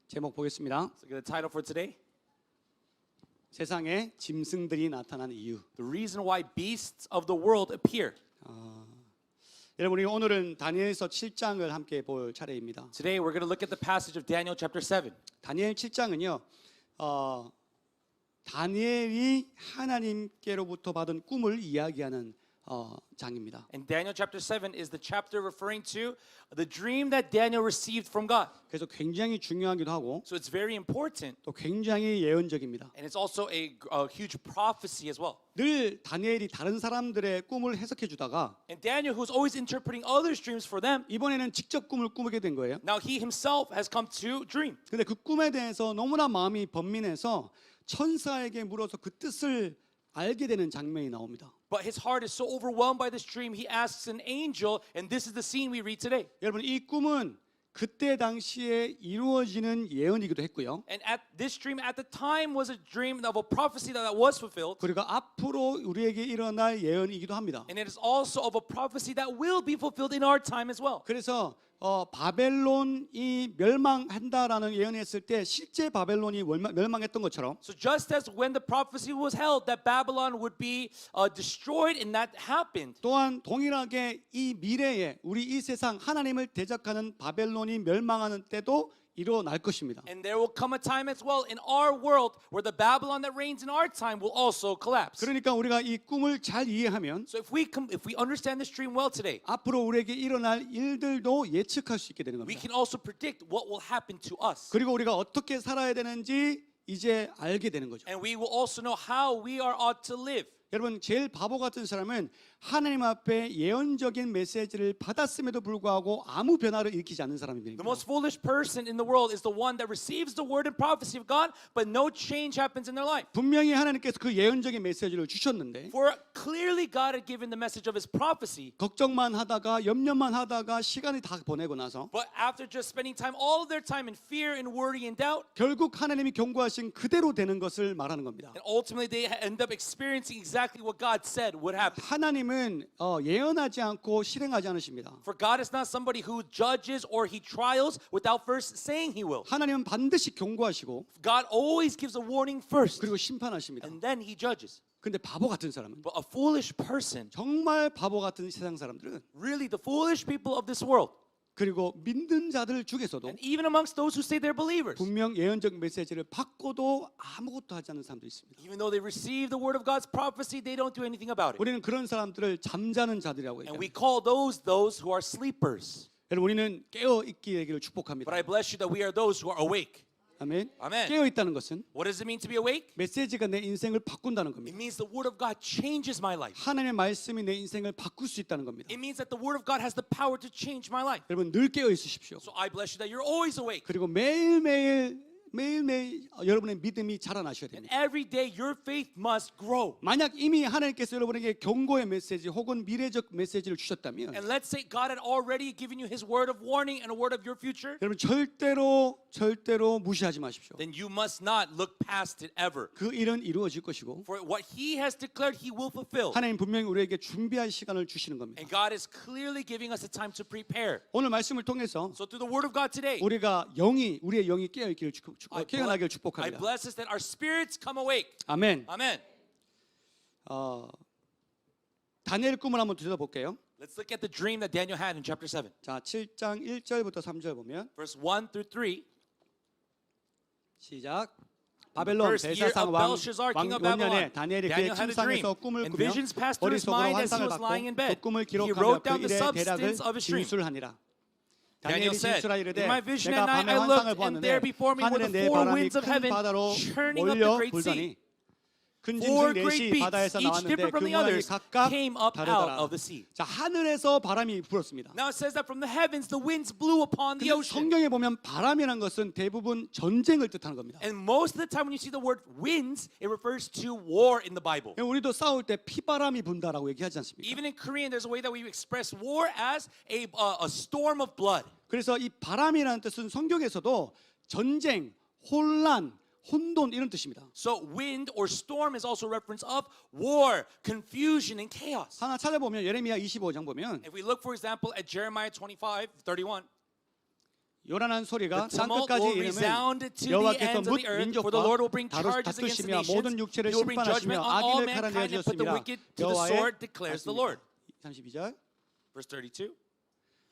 제목 보겠습니다. So the title for today, 세상에 짐승들이 나타난 이유. The Reason Why Beasts of the World Appear. 여러분, 우리 오늘은 다니엘서 7장을 함께 볼 차례입니다. Today we're going to look at the passage of Daniel chapter 7. 다니엘 7장은요. 다니엘이 하나님께로부터 받은 꿈을 이야기하는 장입니다. And Daniel chapter 7 is the chapter referring to the dream that Daniel received from God. 그래서 굉장히 중요하기도 하고 So it's very important, 또 굉장히 예언적입니다. and it's also a huge prophecy as well. 늘 다니엘이 다른 사람들의 꿈을 해석해 주다가 And Daniel, who's always interpreting others' dreams for them, 이번에는 직접 꿈을 꾸게 된 거예요. now he himself has come to dream. 근데 그 꿈에 대해서 너무나 마음이 번민해서 천사에게 물어서 그 뜻을 알게 되는 장면이 나옵니다. But his heart is so overwhelmed by this dream, he asks an angel, and this is the scene we read today. 여러분, 이 꿈은 그때 당시에 이루어지는 예언이기도 했고요. And at this dream at the time was a dream of a prophecy that was fulfilled. 그리고 앞으로 우리에게 일어날 예언이기도 합니다. And it is also of a prophecy that will be fulfilled in our time as well. 그래서 바벨론이 멸망한다라는 예언했을 때 실제 바벨론이 멸망했던 것처럼 So just as when the prophecy was held that Babylon would be destroyed and that happened, 또한 동일하게 이 미래에 우리 이 세상 하나님을 대적하는 바벨론이 멸망하는 때도 일어날 것입니다. and there will come a time as well in our world where the Babylon that reigns in our time will also collapse. 그러니까 우리가 이 꿈을 잘 이해하면 So if we understand this dream well today, 앞으로 우리에게 일어날 일들도 예측할 수 있게 되는 we 겁니다. can also predict what will happen to us. 그리고 우리가 어떻게 살아야 되는지 이제 알게 되는 거죠. And we will also know how we are ought to live. 여러분, 제일 바보 같은 사람은 하나님 앞에 예언적인 메시지를 받았음에도 불구하고 아무 변화를 일으키지 않는 사람입니다. The most foolish person in the world is the one that receives the word and prophecy of God, but no change happens in their life. 분명히 하나님께서 그 예언적인 메시지를 주셨는데 For clearly God had given the message of His prophecy, 걱정만 하다가 염려만 하다가 시간이 다 보내고 나서 but after just spending time, all of their time in fear and worry and doubt, 결국 하나님이 경고하신 그대로 되는 것을 말하는 겁니다. and ultimately they end up experiencing exactly what God said would happen. 하나님은 예언하지 않고 실행하지 않으십니다. For God is not somebody who judges or He trials without first saying He will. 하나님은 반드시 경고하시고 God always gives a warning first, 그리고 심판하십니다. and then He judges. 근데 바보 같은 사람은 But a foolish person, 정말 바보 같은 세상 사람들은 really the foolish people of this world, 그리고 믿는 자들 중에서도 and even amongst those who say they're believers, 분명 예언적 메시지를 받고도 아무것도 하지 않는 사람도 있습니다. even though they receive the word of God's prophecy, they don't do anything about it. 우리는 그런 사람들을 잠자는 자들이라고 And we 얘기합니다. call those who are sleepers. 여러분, 우리는 깨어 있기 되기를 축복합니다. But I bless you that we are those who are awake. 아멘. 아멘. 깨어 있다는 것은 What does it mean to be awake? 메시지가 내 인생을 바꾼다는 It 겁니다. means the word of God changes my life. 하나님의 말씀이 내 인생을 바꿀 수 있다는 겁니다. It means that the word of God has the power to change my life. 여러분, 늘 깨어 있으십시오. So I bless you that you're always awake. 그리고 매일매일 여러분의 믿음이 자라나셔야 And 됩니다. every day your faith must grow. 만약 이미 하나님께서 여러분에게 경고의 메시지 혹은 미래적 메시지를 주셨다면 And let's say God had already given you His word of warning and a word of your future, 여러분, 절대로 무시하지 마십시오. then you must not look past it ever. 그 일은 이루어질 것이고 For what He has declared, He will fulfill. 하나님 분명히 우리에게 준비할 시간을 주시는 겁니다. And God is clearly giving us a time to prepare. 오늘 말씀을 통해서 So through the word of God today, 우리가 우리의 영이 깨어 있기를 깨어나기를 I 축복합니다. bless us that our spirits come awake. 아멘. Amen. 다니엘 꿈을 한번 들여다볼게요. Let's look at the dream that Daniel had in chapter 7. 자, 7장 1절부터 3절 보면 Verse 1 through 3. 시작. 바벨론 First year 벨사상 of 왕 Belshazzar, king of 원년에 Babylon, 다니엘이 그의 Daniel had a dream, 침상에서 꿈을 and 꾸며 visions passed through his 머릿속으로 mind as he 환상을 was lying in 받고 그 bed. 꿈을 He 기록하며 wrote 그 down the 일의 대략을 substance of his dream. 진술하니라. Daniel 다니엘이 said, 진술하 이르되 in my vision 내가 at night 밤에 I 환상을 looked, and 보았는데 there before me were 하늘에 the 내 four 바람이 winds of 큰 heaven 바다로 churning up the 몰려 great sea. 불더니 큰 Four 짐승 great 넷이 beasts, 바다에서 each 나왔는데 different 그 from the 모양이 others, 각각 came up out 다르더라. of the sea. 자, 하늘에서 바람이 불었습니다. Now it says that from the heavens the winds blew upon the 근데 ocean. 성경에 보면 바람이라는 것은 대부분 전쟁을 뜻하는 겁니다. And most of the time when you see the word winds, it refers to war in the Bible. 우리도 싸울 때 피바람이 분다라고 얘기하지 않습니까? Even in Korean, there's a way that we express war as a storm of blood. 그래서 이 바람이라는 뜻은 성경에서도 전쟁, 혼란, 혼돈 이런 뜻입니다. So wind or storm is also reference of war, confusion, and chaos. 하나 찾아보면 예레미야 25장 보면 If we look, for example, at Jeremiah 25:31, 요란한 소리가 The 땅 tumult 끝까지 will 이르면 resound to the 여호와께서 ends of 뭇 the earth, for the Lord will bring 민족과 charges against the 다투시며 모든 nations. 육체를 He will bring judgment 심판하시며 on all 악인을 가라내어 mankind and put the 주셨습니다. wicked to the 여호와의 sword, declares the Lord. 32절 Verse 32.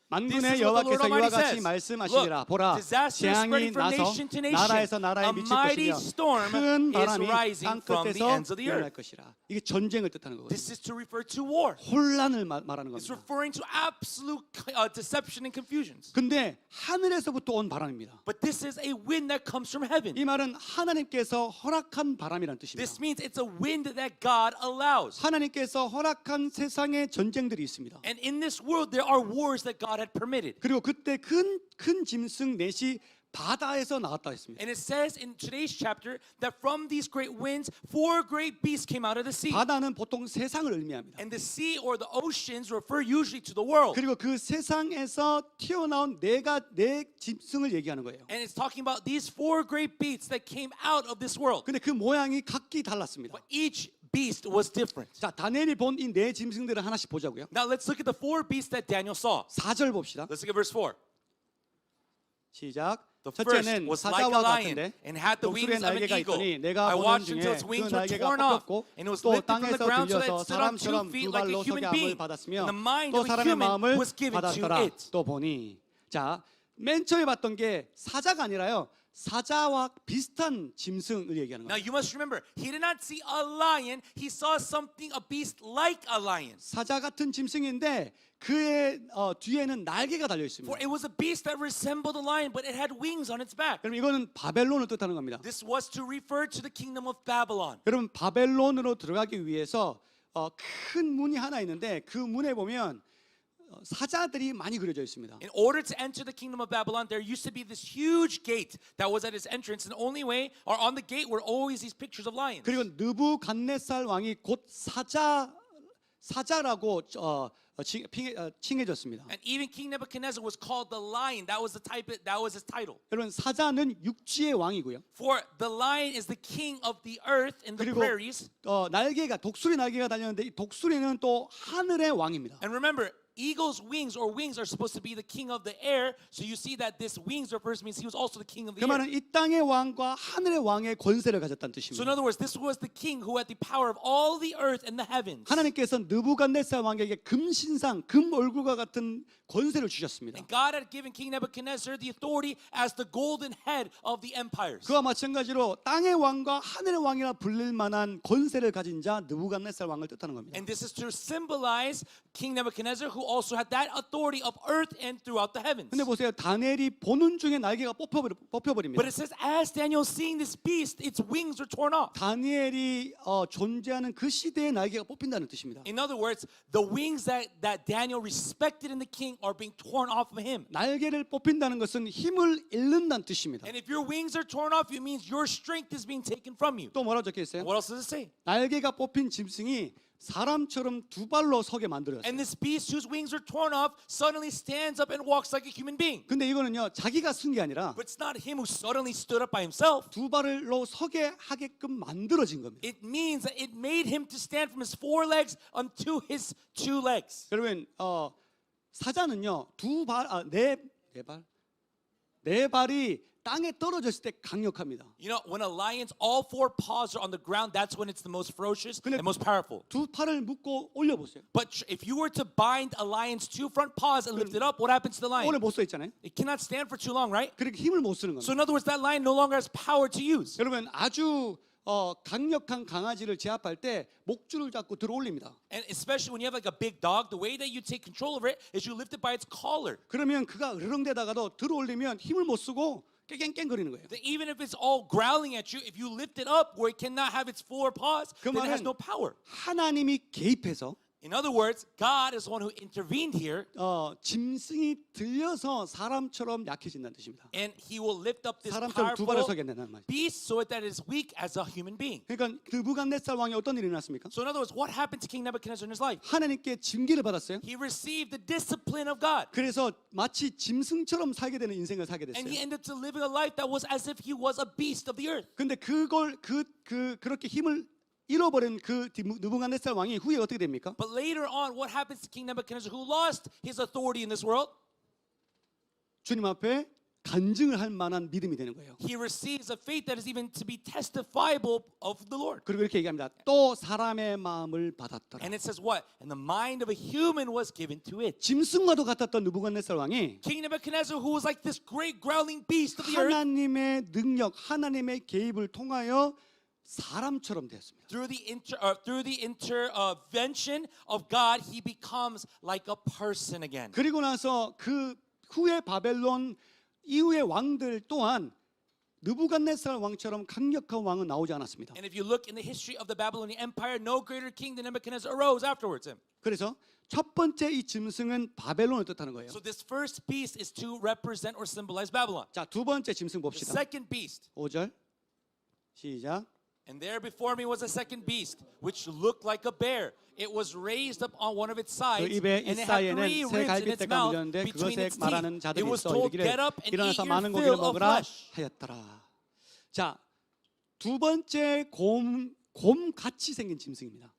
만군의 This is what the 여호와께서 Lord 이와 Almighty 같이 says. 말씀하시니라 Look, 보라 disaster is 재앙이 spreading from 나서 nation to nation. 나라에서 나라에 A 미칠 mighty 것이며 storm 큰 is 바람이 rising 땅 from the 끝에서 ends of the 일어날 earth. 것이라. 이게 전쟁을 뜻하는 거거든요. This is to refer to war. 혼란을 말하는 It's 겁니다. referring to absolute deception and confusions. 근데 하늘에서부터 온 바람입니다. But this is a wind that comes from heaven. 이 말은 하나님께서 허락한 바람이라는 뜻입니다. This means it's a wind that God allows. 하나님께서 허락한 세상에 전쟁들이 있습니다. And in this world, there are wars that God had permitted. 그리고 그때 큰 짐승 넷이 바다에서 나왔다 했습니다. And it says in today's chapter that from these great winds, 4 great beasts came out of the sea. 바다는 보통 세상을 의미합니다. And the sea or the oceans refer usually to the world. 그리고 그 세상에서 튀어나온 네 짐승을 얘기하는 거예요. And it's talking about these 4 great beasts that came out of this world. 근데 그 모양이 각기 달랐습니다. But each beast was different. 자, 다니엘이 본 이 네 짐승들을 하나씩 보자고요. Now let's look at the 4 beasts that Daniel saw. 4절 봅시다. Let's look at verse 4. 시작. The first 첫째는 was like a 사자와 lion 같은데 and had the 독수리의 wings of an 날개가 eagle. 있더니 I 내가 보는 watched 중에 until its 그 wings were 날개가 torn off, 뽑혔고 and it was 또 lifted from the 땅에서 ground so that 들려서 it stood on 2 사람처럼 feet 두 like 발로 a human 서게 함을 being. 받았으며 And the mind 또 of a 사람의 human 마음을 was given to 받았더라. it. 또 보니 자, 맨 처음에 봤던 게 사자가 아니라요. 사자와 비슷한 짐승을 얘기하는 Now 거예요. you must remember, he did not see a lion, he saw something, a beast like a lion. 사자 같은 짐승인데 그의 뒤에는 날개가 달려 For 있습니다. it was a beast that resembled a lion, but it had wings on its back. 그럼 이거는 바벨론을 뜻하는 겁니다. This was to refer to the kingdom of Babylon. 여러분 바벨론으로 들어가기 위해서 큰 문이 하나 있는데 그 문에 보면 사자들이 많이 그려져 있습니다. In order to enter the kingdom of Babylon, there used to be this huge gate that was at its entrance, and the only way, or on the gate, were always these pictures of lions. 그리고 느부갓네살 왕이 곧 사자라고 칭해졌습니다. And even King Nebuchadnezzar was called the lion. That was his title. 여러분 사자는 육지의 왕이고요. For the lion is the king of the earth and the 그리고 prairies. 독수리 날개가 달렸는데 이 독수리는 또 하늘의 왕입니다. And remember, eagle's wings or wings are supposed to be the king of the air. So you see that this wings refers means he was also the king of 그 the air. 말은 이 땅의 왕과 하늘의 왕의 권세를 가졌다는 So 뜻입니다. in other words, this was the king who had the power of all the earth and the heavens. 하나님께서 느부갓네살 왕에게 금신상, 금 얼굴과 같은 권세를 주셨습니다. And God had given King Nebuchadnezzar the authority as the golden head of the empires. 그와 마찬가지로 땅의 왕과 하늘의 왕이라 불릴 만한 권세를 가진 자 느부갓네살 왕을 뜻하는 겁니다. And this is to symbolize King Nebuchadnezzar, who also had that authority of earth and throughout the heavens. 근데 보세요. 다니엘이 보는 중에 날개가 뽑혀버립니다. But it says, as Daniel seeing this beast, its wings were torn off. 다니엘이 존재하는 그 시대의 날개가 뽑힌다는 뜻입니다. In other words, the wings that Daniel respected in the king are being torn off of him. 날개를 뽑힌다는 것은 힘을 잃는다는 뜻입니다. And if your wings are torn off, it means your strength is being taken from you. 또 뭐라고 적혀 있어요? What else does it say? 날개가 뽑힌 짐승이 사람처럼 두 발로 서게 만들었어요. And this beast whose wings are torn off suddenly stands up and walks like a human being. 근데 이거는요 자기가 쓴 게 아니라 But it's not him who suddenly stood up by himself. 두 발로 서게 하게끔 만들어진 겁니다. It means that it made him to stand from his 4 legs onto his 2 legs. 여러분 사자는요 네 발이 땅에 떨어졌을 때 강력합니다. You know, when a lion's all 4 paws are on the ground, that's when it's the most ferocious 근데 and most powerful. 두 팔을 묶고 올려보세요. But if you were to bind a lion's 2 front paws and lift it up, what happens to the 오래 lion? 못 서 있잖아요. It cannot stand for too long, right? 그렇게 힘을 못 쓰는 So 겁니다. in other words, that lion no longer has power to use. 여러분 아주 강력한 강아지를 제압할 때 목줄을 잡고 들어 올립니다. And especially when you have like a big dog, the way that you take control of it is you lift it by its collar. 그러면 그가 으르렁대다가도 들어 올리면 힘을 못 쓰고 깽깽거리는 거예요. That even if it's all growling at you, if you lift it up where it cannot have its 4 paws, 그 then it has 말은 no power. 하나님이 개입해서 In other words, God is the one who intervened here, 짐승이 들려서 사람처럼 약해진다는 뜻입니다. and He will lift up this 사람처럼 두 발을 powerful 서게 된다는 말이죠. beast so that it is weak as a human being. 그러니까 느부갓네살 왕이 어떤 일이 일어났습니까? So in other words, what happened to King Nebuchadnezzar in his life? 하나님께 징계를 받았어요. He received the discipline of God, 그래서 마치 짐승처럼 살게 되는 인생을 살게 and he 됐어요. ended up living a life that was as if he was a beast of the earth. 근데 그걸 그렇게 힘을 잃어버린 그 느부갓네살 왕이 후에 어떻게 됩니까? But later on, what happens to King Nebuchadnezzar, who lost his authority in this world? 주님 앞에 간증을 할 만한 믿음이 되는 거예요. He receives a faith that is even to be testifiable of the Lord. 그리고 이렇게 얘기합니다. 또 사람의 마음을 받았더라. And it says what? And the mind of a human was given to it. 짐승과도 같았던 느부갓네살 왕이 King Nebuchadnezzar, who was like this great growling beast of the earth, 하나님의 능력, 하나님의 개입을 통하여 사람처럼 되었습니다. through the intervention of God, he becomes like a person again. 그리고 나서 그 후에 바벨론 이후의 왕들 또한 느부갓네살 왕처럼 강력한 왕은 나오지 않았습니다. And if you look in the history of the Babylonian Empire, no greater king than Nebuchadnezzar arose afterwards him. 그래서 첫 번째 이 짐승은 바벨론을 뜻하는 거예요. So this first beast is to represent or symbolize Babylon. 자, 두 번째 짐승 The 봅시다. second beast. 5절 시작. And there before me was a second beast, which looked like a bear. It was raised up on one of its 그 sides, 입에 and it had 이사에는 three 새 ribs in its 갈빗대가 mouth 물렸는데 between 그것에 its 말하는 teeth. 자들이 It was 있어 told, 이르기를 get up and eat 일어나서 your 많은 고기를 fill of 먹으라 flesh. 하였더라. 자, 두 번째 곰 같이 생긴 짐승입니다.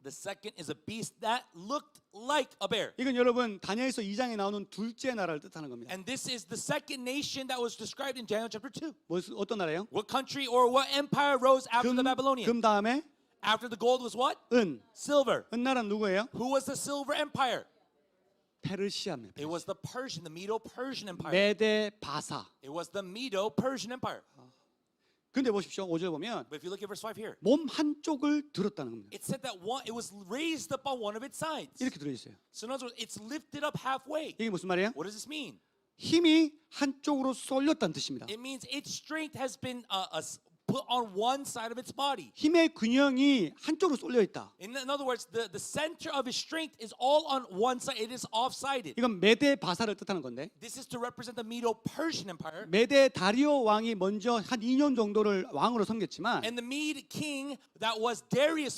The second is a beast that looked like a bear. 이건 여러분 다니엘서 2장에 나오는 둘째 나라를 뜻하는 겁니다. And this is the second nation that was described in Daniel chapter 2. 어떤 나라예요? What country or what empire rose after the Babylonians? 금 다음에 After the gold was what? 은. Silver. 은 나라는 누구예요? Who was the silver empire? 페르시아입니다. It was the Persian, the Medo-Persian empire. 메데 바사. It was the Medo-Persian empire. 근데 보십시오. 5절 보면 But if you look at verse 5 here, 몸 한쪽을 들었다는 겁니다. it said that it was raised up on one of its sides. 이렇게 들어 있어요. So in other words, it's lifted up halfway. 이게 무슨 말이에요? What does this mean? 힘이 한쪽으로 쏠렸다는 뜻입니다. It means its strength has been put on one side of its body. 힘의 균형이 한쪽으로 쏠려 있다. In other words, the center of its strength is all on one side. It is off-sided. 이건 메데 바사를 뜻하는 건데 This is to represent the Medo-Persian empire. 메데 다리오 왕이 먼저 한 2년 정도를 왕으로 섬겼지만 And the Mede king that was Darius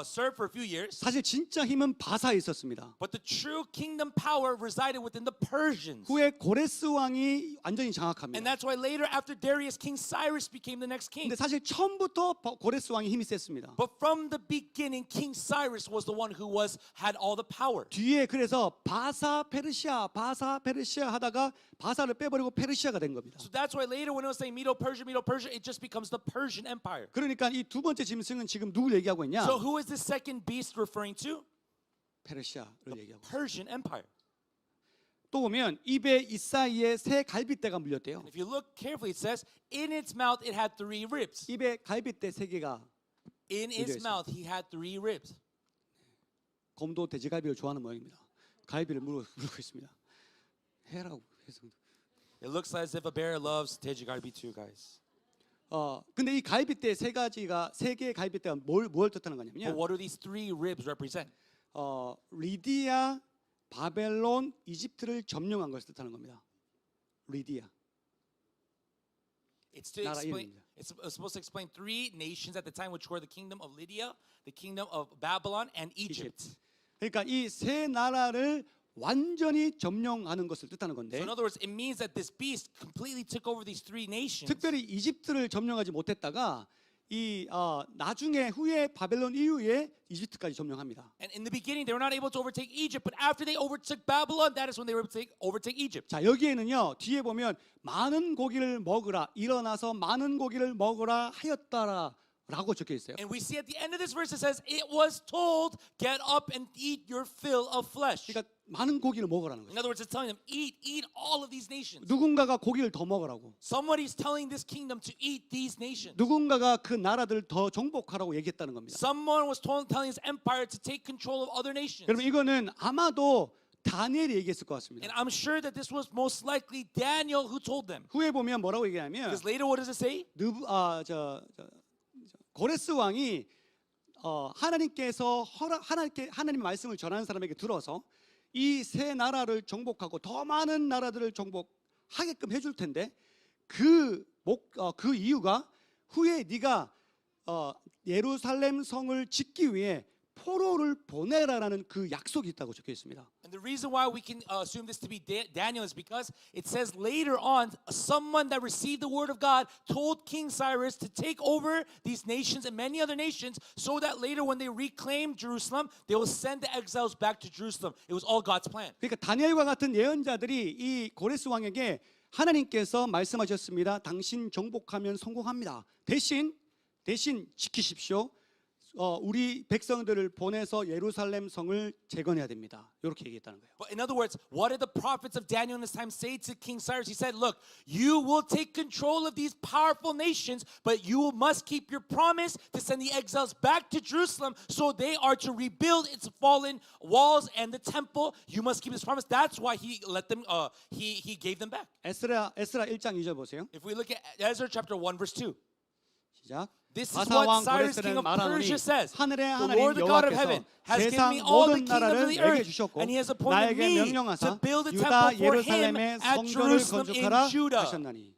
served for a few years. 사실 진짜 힘은 바사에 있었습니다. But the true kingdom power resided within the Persians. 후에 고레스 왕이 완전히 And 장악합니다. that's why later after Darius, King Cyrus became the next king. 근데 사실 처음부터 고레스 왕이 힘이 셌습니다. But from the beginning, King Cyrus was the one who had all the power. 뒤에 그래서 바사 페르시아 하다가 바사를 빼버리고 페르시아가 된 겁니다. So that's why later when it was saying Medo-Persia, it just becomes the Persian Empire. 그러니까 이 두 번째 짐승은 지금 누굴 얘기하고 있냐? So who is the second beast referring to? 페르시아를 얘기하고. Persian Empire. 또 보면 입에 이사이에 새 갈빗대가 물렸대요. And if you look carefully, it says, in its mouth it had three ribs. 입에 갈빗대 세 개가 In its 있어요. mouth he had three ribs. 곰도 돼지갈비를 좋아하는 모양입니다. 갈비를 물고 있습니다. 해라고 해서. It looks as if a bear loves 돼지갈비 too, guys. 근데 이 갈빗대 세 개의 갈빗대가 뭘 뜻하는 But 거냐면요. what do these three ribs represent? 리디아, 바벨론, 이집트를 점령한 것을 뜻하는 겁니다. 리디아. It's to 나라 explain. 이름입니다. It's supposed to explain three nations at the time, which were the kingdom of Lydia, the kingdom of Babylon, and Egypt. 그러니까 이 세 나라를 완전히 점령하는 것을 뜻하는 건데 So in other words, it means that this beast completely took over these three nations. 특별히 이집트를 점령하지 못했다가 이 나중에 후에 바벨론 이후에 이집트까지 점령합니다. And in the beginning, they were not able to overtake Egypt, but after they overtook Babylon, that is when they were able to overtake Egypt. 자, 여기에는요. 뒤에 보면 많은 고기를 먹으라. 일어나서 많은 고기를 먹으라 하였다라. 라고 적혀 있어요. And we see at the end of this verse, it says, it was told, get up and eat your fill of flesh. 그러니까 많은 고기를 먹으라는 In 거죠. other words, it's telling them, eat all of these nations. 누군가가 고기를 더 먹으라고. Somebody's telling this kingdom to eat these nations. 누군가가 그 나라들을 더 정복하라고 얘기했다는 겁니다. Someone was telling his empire to take control of other nations. 여러분 이거는 아마도 다니엘이 얘기했을 것 같습니다. And I'm sure that this was most likely Daniel who told them. 후에 보면 뭐라고 얘기하면 Because later, what does it say? 고레스 왕이 하나님께서 하나님의 말씀을 전하는 사람에게 들어서 이 세 나라를 정복하고 더 많은 나라들을 정복하게끔 해줄 텐데 그 이유가 후에 네가 예루살렘 성을 짓기 위해 포로를 보내라라는 그 약속이 있다고 적혀 있습니다. And the reason why we can assume this to be Daniel is because it says later on, someone that received the word of God told King Cyrus to take over these nations and many other nations so that later when they reclaim Jerusalem, they will send the exiles back to Jerusalem. It was all God's plan. 그러니까 다니엘과 같은 예언자들이 이 고레스 왕에게 하나님께서 말씀하셨습니다. 당신 정복하면 성공합니다. 대신 지키십시오. 우리 백성들을 보내서 예루살렘 성을 재건해야 됩니다. 이렇게 얘기했다는 거예요. But in other words, what did the prophets of Daniel in this time say to King Cyrus? He said, look, you will take control of these powerful nations, but you must keep your promise to send the exiles back to Jerusalem so they are to rebuild its fallen walls and the temple. You must keep this promise. That's why he let them, he gave them back. 에스라 1장 2절 보세요. If we look at Ezra chapter 1 verse 2. 시작. This is 바사 what 왕 Cyrus king 고레스는 of 말하노니 Persia says. 하늘의 The 하나님 Lord, the God of 여호와께서 heaven, has given 세상 me all the 모든 kingdoms of 나라를 the 내게 earth, 주셨고 and he has appointed 나에게 me 명령하사 to build a 유다 temple for him 예루살렘의 at 성전을 Jerusalem in 건축하라 Judah. 하셨나니.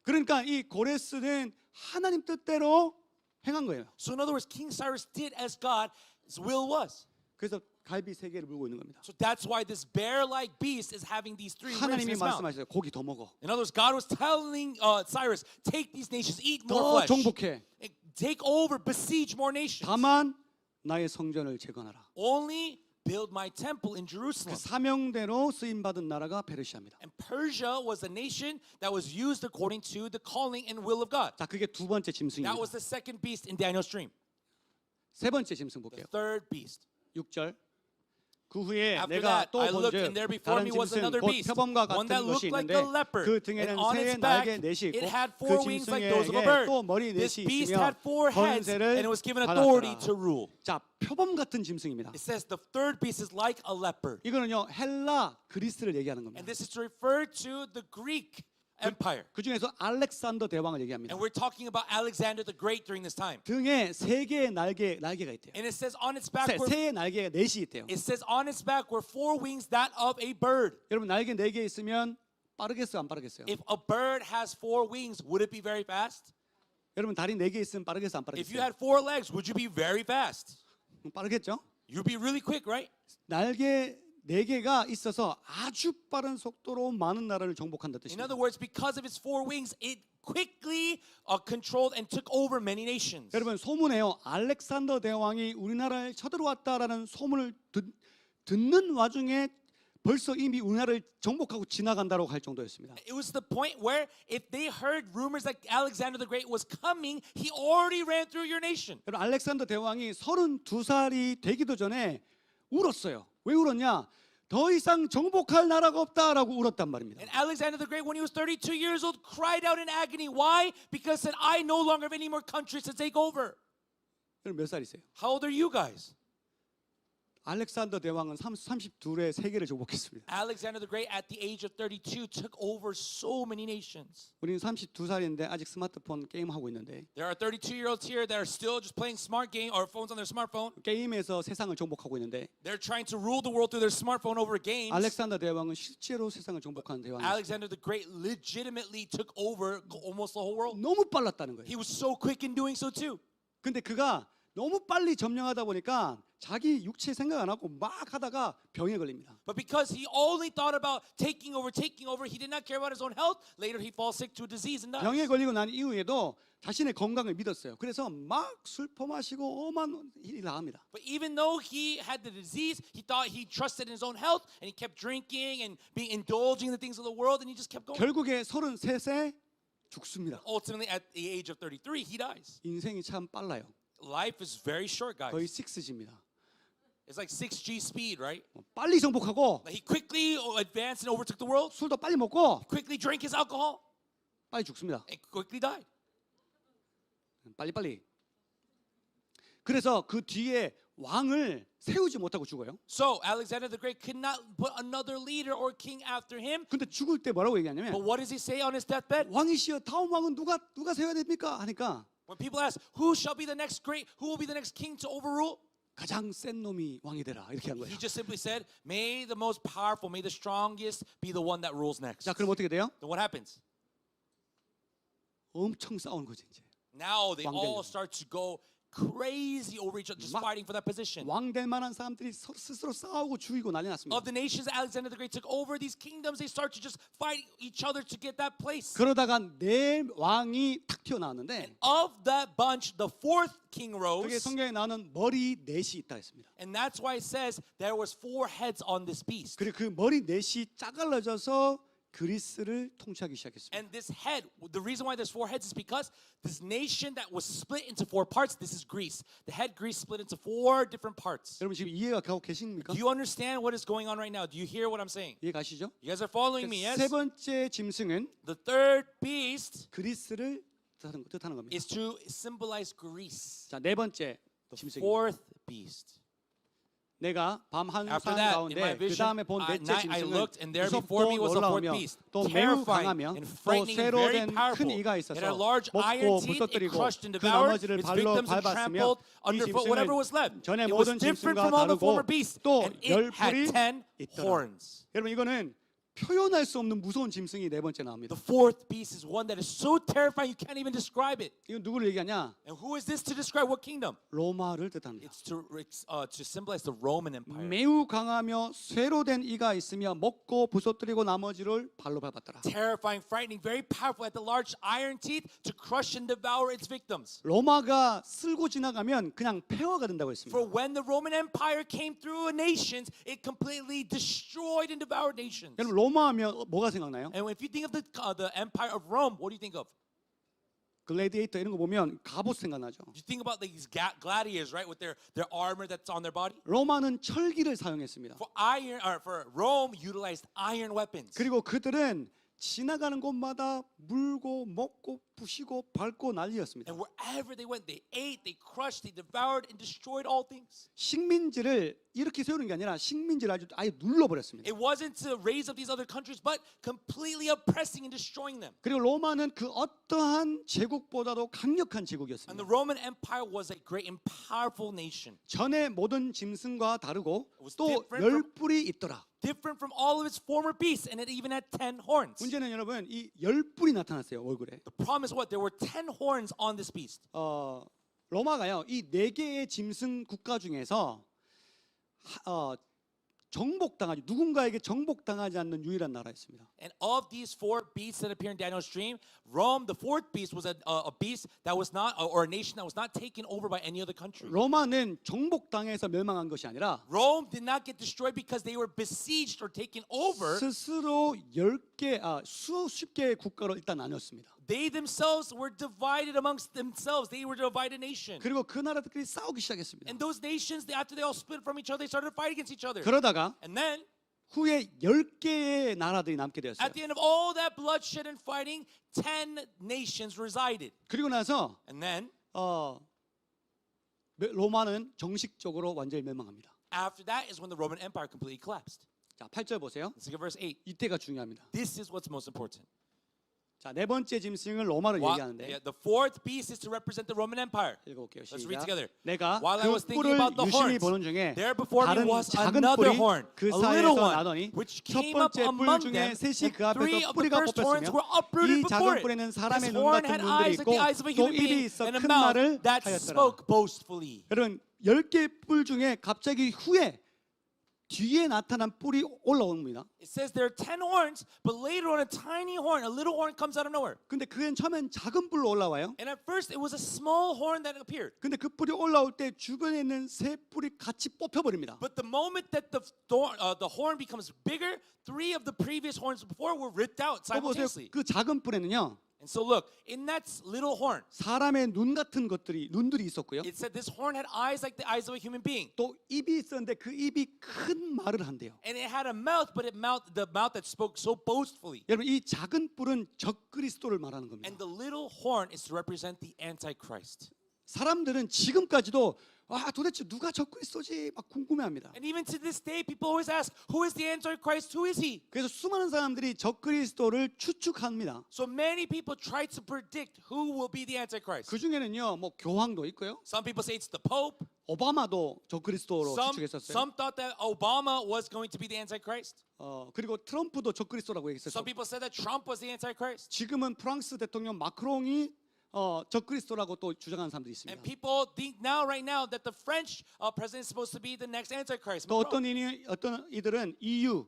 그러니까 이 고레스는 하나님 뜻대로 행한 거예요. So in other words, King Cyrus did as God's will was. 그래서 갈비 3개를 물고 있는 겁니다. So that's why this bear-like beast is having these 3 ribs in 하나님이 his mouth. 말씀하셨어요. 고기 더 먹어. In other words, God was telling Cyrus, take these nations, eat more 더 flesh, 정복해. take over, besiege more nations. 다만 나의 성전을 재건하라. Only build my temple in 그 Jerusalem. 사명대로 쓰임 받은 나라가 페르시아입니다. And Persia was a nation that was used according to the calling and will of God. 자, 그게 두 번째 That 짐승입니다. was the second beast in Daniel's dream. 세 번째 짐승 The 볼게요. third beast. 6절. 그 후에 After 내가 that, 또 I looked, and 본즉 there before 다른 me was 짐승 another 곧 beast, 표범과 one 같은 that 것이 looked like 있는데 a leopard, 그 and 등에는 on 새의 its back 날개 넷이 it 있고 had 그 4 wings like those of a 짐승에게 bird. 또 머리 This 넷이 beast 있으며 had 4 heads, and 권세를 it was given authority 받았더라. to rule. 자, 표범 같은 짐승입니다. It says the third beast is like a leopard. 이거는요 헬라 그리스를 얘기하는 겁니다. And this is to refer to the Greek Empire. 그 중에서 알렉산더 대왕을 얘기합니다. And we're talking about Alexander the Great during this time. 등에 3개의 날개가 있대요. And it says on its back were, 새의 날개가 넷이 있대요. it says on its back were 4 wings that of a bird. 여러분 날개 4개 있으면 빠르겠어요, 안 빠르겠어요? If a bird has 4 wings, would it be very fast? 여러분 다리 4개 있으면 빠르겠어요, 안 If you 빠르겠어요? had 4 legs, would you be very fast? 빠르겠죠? You'd be really quick, right? 날개 4개가 있어서 아주 빠른 속도로 많은 나라를 정복한다 In 뜻입니다. other words, because of its 4 wings, it quickly controlled and took over many nations. 여러분 소문에요. 알렉산더 대왕이 우리나라에 쳐들어왔다라는 소문을 듣는 와중에 벌써 이미 우리나라를 정복하고 지나간다고 할 정도였습니다. It was the point where if they heard rumors that Alexander the Great was coming, he already ran through your nation. 여러분 알렉산더 대왕이 32살이 되기도 전에 울었어요. 왜 울었냐? 더 이상 정복할 나라가 없다라고 울었단 말입니다. And Alexander the Great, when he was 32 years old, cried out in agony. Why? Because he said, I no longer have any more countries to take over. 여러분 몇 살이세요? How old are you guys? 알렉산더 대왕은 32에 세계를 정복했습니다. Alexander the Great, at the age of 32, took over so many nations. 우리는 32살인데 아직 스마트폰 게임하고 있는데 There are 32-year-olds here that are still just playing smart game or phones on their smartphone. 게임에서 세상을 정복하고 있는데 They're trying to rule the world through their smartphone over games. 알렉산더 대왕은 실제로 세상을 정복하는 대왕이었어요. Alexander the Great legitimately took over almost the whole world. 너무 빨랐다는 거예요. He was so quick in doing so too. 근데 그가 너무 빨리 점령하다 보니까 자기 육체 생각 안 하고 막 하다가 병에 걸립니다. But because he only thought about taking over, he did not care about his own health. Later he falls sick to a disease and 병에 dies. 걸리고 난 이후에도 자신의 건강을 믿었어요. 그래서 막 술 퍼마시고 엄한 일을 합니다. But even though he had the disease, he thought he trusted in his own health, and he kept drinking and indulging in the things of the world, and he just kept going. 결국에 33세 죽습니다. Ultimately, at the age of 33, he dies. 인생이 참 빨라요. Life is very short, 거의 guys. 6G입니다. It's like 6G speed, right? 빨리 정복하고 Like he quickly advanced and overtook the world, 술도 빨리 먹고 quickly drank his alcohol, 빨리 죽습니다. and quickly died. 빨리. 그래서 그 뒤에 왕을 세우지 못하고 죽어요. So Alexander the Great could not put another leader or king after him. 근데 죽을 때 뭐라고 But 얘기하냐면 what does he say on his deathbed? 왕이시여 다음 왕은 누가 세워야 됩니까? 하니까 When people ask, who shall be the next great, who will be the next king to overrule? 가장 센 놈이 왕이 되라 이렇게 한 거예요. He just simply said, may the most powerful, may the strongest be the one that rules next. 자, 그럼 어떻게 돼요? Then what happens? 엄청 싸우는 거지 이제. Now they all 왕되려고. start to go crazy over each other, just 막 fighting for that position. 왕될 만한 사람들이 스스로 싸우고 죽이고 난리 났습니다. Of the nations Alexander the Great took over these kingdoms, they start to just fight each other to get that place. 그러다가 네 왕이 탁 튀어나왔는데 Of that bunch, the fourth king 그게 rose, 성경에 나오는 머리 넷이 있다 했습니다. and that's why it says there was 4 heads on this beast. 그리고 그 머리 넷이 짜갈라져서 그리스를 통치하기 시작했습니다. And this head, the reason why there's four heads is because this nation that was split into four parts, this is Greece. The head Greece split into four different parts. 여러분 지금 이해가 가고 계십니까? Do you understand what is going on right now? Do you hear what I'm saying? 이해 가시죠? You guys are following me, yes? 세 번째 짐승은 The third beast 그리스를 뜻하는 겁니다. is to symbolize Greece. 자, 네 번째 The 짐승. fourth beast. 내가 밤 한산 After that, in my 가운데 그 vision, 다음에 본 at 넷째 night I 짐승은 looked, and there before me 무섭고 was a fourth 놀라우며 beast, 또 매우 terrifying 강하며 and 또 frightening and 쇠로 very 된 powerful. 큰 이가 It 있어서 had large iron 먹고 teeth, it 부서뜨리고 crushed and 그 devoured 나머지를 its 발로 victims and 밟았으며 trampled 이 underfoot whatever was left. 짐승은 전에 It was 모든 different 짐승과 from all the 다르고 former beasts, 또 and it had 열뿔이 10 있더라. horns. 여러분 이거는 표현할 수 없는 무서운 짐승이 네 번째 나옵니다. The fourth beast is one that is so terrifying you can't even describe it. 이건 누구를 얘기하냐? And who is this to describe what kingdom? 로마를 뜻합니다. It's to symbolize the Roman Empire. 매우 강하며 쇠로 된 이가 있으며 먹고 부서뜨리고 나머지를 발로 밟았더라. Terrifying, frightening, very powerful, had the large iron teeth to crush and devour its victims. 로마가 쓸고 지나가면 그냥 폐허가 된다고 했습니다. For when the Roman Empire came through nations, it completely destroyed and devoured nations. 여러분 로마하면 뭐가 생각나요? And if you think of the Empire of Rome, what do you think of? 글래디에이터 이런 거 보면 갑옷 생각나죠. You think about these gladiators, right, with their armor that's on their body. 로마는 철기를 사용했습니다. For Rome, utilized iron weapons. 그리고 그들은 지나가는 곳마다 물고 먹고 부시고 밟고 난리였습니다. And wherever they went, they ate, they crushed, they devoured, and destroyed all things. 식민지를 이렇게 세우는 게 아니라 식민지를 아예 눌러버렸습니다. It wasn't to raise up these other countries, but completely oppressing and destroying them. 그리고 로마는 그 어떠한 제국보다도 강력한 And 제국이었습니다. the Roman Empire was a great and powerful nation. 전에 모든 짐승과 다르고 was 또 different 열 뿔이 있더라. Different from all of its former beasts, and it even had 10 horns. 문제는 여러분 이 열 뿔이 나타났어요 얼굴에. The problem is what? There were 10 horns on this beast. 로마가요 이 네 개의 짐승 국가 중에서 정복당하지 누군가에게 정복당하지 않는 유일한 나라였습니다. And of these four beasts that appear in Daniel's dream, Rome, the fourth beast, was a beast that was not, or a nation that was not taken over by any other country. 로마는 정복당해서 멸망한 것이 아니라 Rome did not get destroyed because they were besieged or taken over. 스스로 수십 개의 국가로 일단 나눴습니다. They themselves were divided amongst themselves. They were a divided nation. 그리고 그 나라들끼리 싸우기 시작했습니다. And those nations, after they all split from each other, they started to fight against each other. 그러다가 And then, 후에 10개의 나라들이 남게 되었어요. at the end of all that bloodshed and fighting, 10 nations resided. 그리고 나서 And then, 로마는 정식적으로 완전히 멸망합니다. after that is when the Roman Empire completely collapsed. 자, 8절 보세요. Let's look at verse 8. 이때가 중요합니다. This is what's most important. 자, 네 번째 짐승을 로마를 얘기하는데 The fourth beast is to represent the Roman Empire. 읽어볼게요. Let's read 시작. together. 내가 While I 그 was thinking 뿔을 about the 유심히 horns, 보는 중에 there before me 다른 was 작은 another 뿔이 horn, 그 a little 사이에서 one, 나더니 which 첫 came up 번째 뿔 among 중에 them, 셋이 and 그 three 앞에서 of the 뿌리가 first horns 뽑혔으며 were uprooted 이 before 작은 it. 뿔에는 사람의 This 눈 horn 같은 had 눈들이 eyes like the 있고 eyes of a 또 human 입이 being 있어 and a 큰 mouth 말을 that 하였더라. spoke boastfully. 여러분 10개 뿔 중에 갑자기 후에 뒤에 나타난 뿔이 올라옵니다. It says there are 10 horns, but later on a tiny horn, a little horn comes out of nowhere. 근데 그게 처음엔 작은 뿔로 올라와요. And at first it was a small horn that appeared. 근데 그 뿔이 올라올 때 주변에 있는 새 뿔이 같이 뽑혀버립니다. But the moment that the horn becomes bigger, 3 of the previous horns before were ripped out 보세요. simultaneously. 그 작은 뿔에는요. And so look, in that little horn, 사람의 눈 같은 눈들이 있었고요. it said this horn had eyes like the eyes of a human being. 또 입이 있었는데 그 입이 큰 말을 한대요. And it had a mouth, but the mouth that spoke so boastfully. 여러분 이 작은 뿔은 적그리스도를 말하는 겁니다. And the little horn is to represent the Antichrist. 사람들은 지금까지도 도대체 누가 적그리스도지 막 궁금해합니다. And even to this day, people always ask, who is the Antichrist? Who is he? 그래서 수많은 사람들이 적그리스도를 추측합니다. So many people try to predict who will be the Antichrist. 그 중에는요, 뭐 교황도 있고요, Some people say it's the Pope. 오바마도 적그리스도로 추측했었어요. Some thought that Obama was going to be the Antichrist. 그리고 트럼프도 적그리스도라고 얘기했었어요. Some people said that Trump was the Antichrist. 지금은 프랑스 대통령 마크롱이 적그리스도라고 또 주장하는 사람들이 있습니다. And people think right now that the French president is supposed to be the next Antichrist. 또 Macron. 어떤 이들은 EU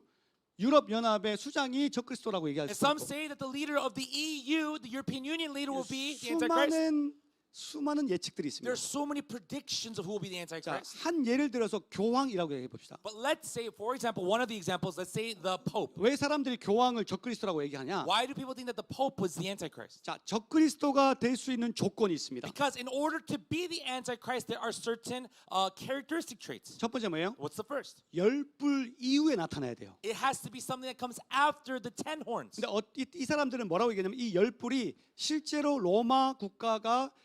유럽 연합의 수장이 적그리스도라고 얘기할 And 수 some 있고 say that the leader of the EU, the European Union leader, will be the Antichrist. 수많은 예측들이 있습니다. There's so many predictions of who will be the 자, Antichrist. 한 예를 들어서 교황이라고 얘기해 봅시다. But let's say, for example, one of the examples, let's say the Pope. 왜 사람들이 교황을 적그리스도라고 얘기하냐? Why do people think that the Pope was the Antichrist? 자, 적그리스도가 될 수 있는 조건이 있습니다. Because in order to be the Antichrist, there are certain characteristic traits. 첫 번째 뭐예요? What's the first? 열불 이후에 나타나야 돼요. It has to be something that comes after the 10 horns. 근데 이 사람들은 뭐라고 얘기하냐면 이 열불이 실제로 로마 국가가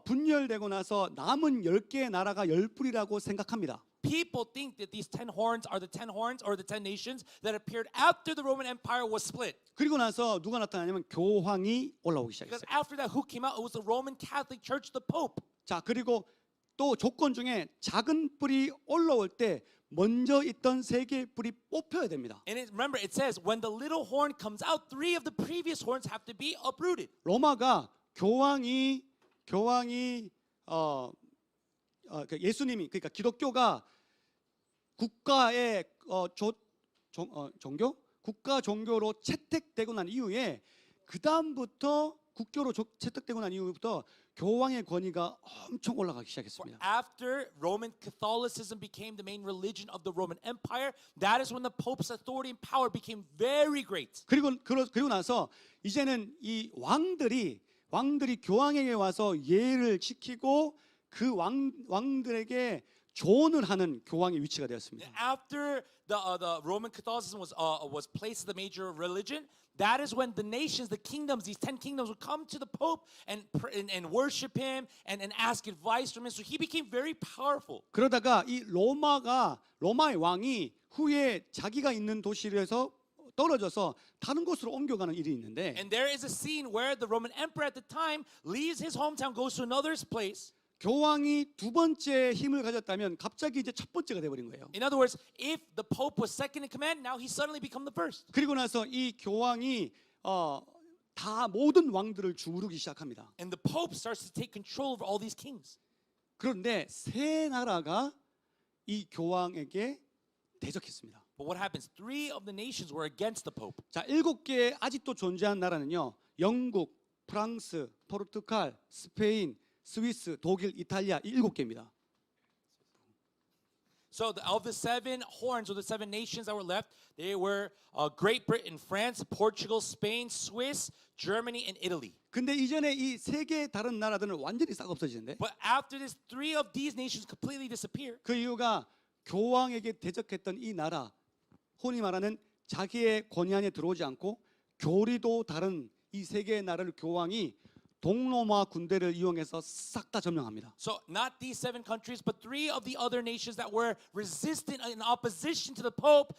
분열되고 나서 남은 10개의 나라가 열불이라고 생각합니다. People think that these 10 horns are the 10 horns or the 10 nations that appeared after the Roman Empire was split. 그리고 나서 누가 나타나냐면 교황이 올라오기 Because 시작했어요. after that, who came out? It was the Roman Catholic Church, the Pope. 자, 그리고 또 조건 중에 작은 뿔이 올라올 때 먼저 있던 세 개의 뿔이 뽑혀야 됩니다. And remember, it says when the little horn comes out, 3 of the previous horns have to be uprooted. 로마가 교황이 예수님이 그러니까 기독교가 국가의 종교 국가 종교로 채택되고 난 이후에 그 다음부터 국교로 채택되고 난 이후부터 교황의 권위가 엄청 올라가기 시작했습니다. After Roman Catholicism became the main religion of the Roman Empire, that is when the Pope's authority and power became very great. 그리고 나서 이제는 이 왕들이 교황에게 와서 예를 지키고 그 왕들에게 조언을 하는 교황의 위치가 되었습니다. After the Roman Catholicism was placed as the major religion, that is when the nations, the kingdoms, these 10 kingdoms would come to the Pope and worship him and ask advice from him. So he became very powerful. 그러다가 이 로마의 왕이 후에 자기가 있는 도시에서 떨어져서 다른 곳으로 옮겨가는 일이 있는데 And there is a scene where the Roman emperor at the time leaves his hometown, goes to another place. 교황이 두 번째 힘을 가졌다면 갑자기 이제 첫 번째가 돼버린 거예요. In other words, if the Pope was second in command, now he suddenly become the first. 그리고 나서 이 교황이 다 모든 왕들을 주무르기 시작합니다. And the Pope starts to take control over all these kings. 그런데 세 나라가 이 교황에게 대적했습니다. But what happens? 3 of the nations were against the Pope. 자, 7개 아직도 존재하는 나라는요. 영국, 프랑스, 포르투갈, 스페인, 스위스, 독일, 이탈리아 이 7개입니다. So of the 7 horns, or the 7 nations that were left, they were Great Britain, France, Portugal, Spain, Swiss, Germany, and Italy. 근데 이전에 이 세 개 다른 나라들은 완전히 싹 없어지는데 But after this, 3 of these nations completely disappear. 그 이유가 교황에게 대적했던 이 나라, 흔히 말하는 자기의 권위 안에 들어오지 않고 교리도 다른 이 세 개의 나라를 교황이 동로마 군대를 이용해서 싹 다 점령합니다. So not these 7 countries, but 3 of the other nations that were resistant in opposition to the Pope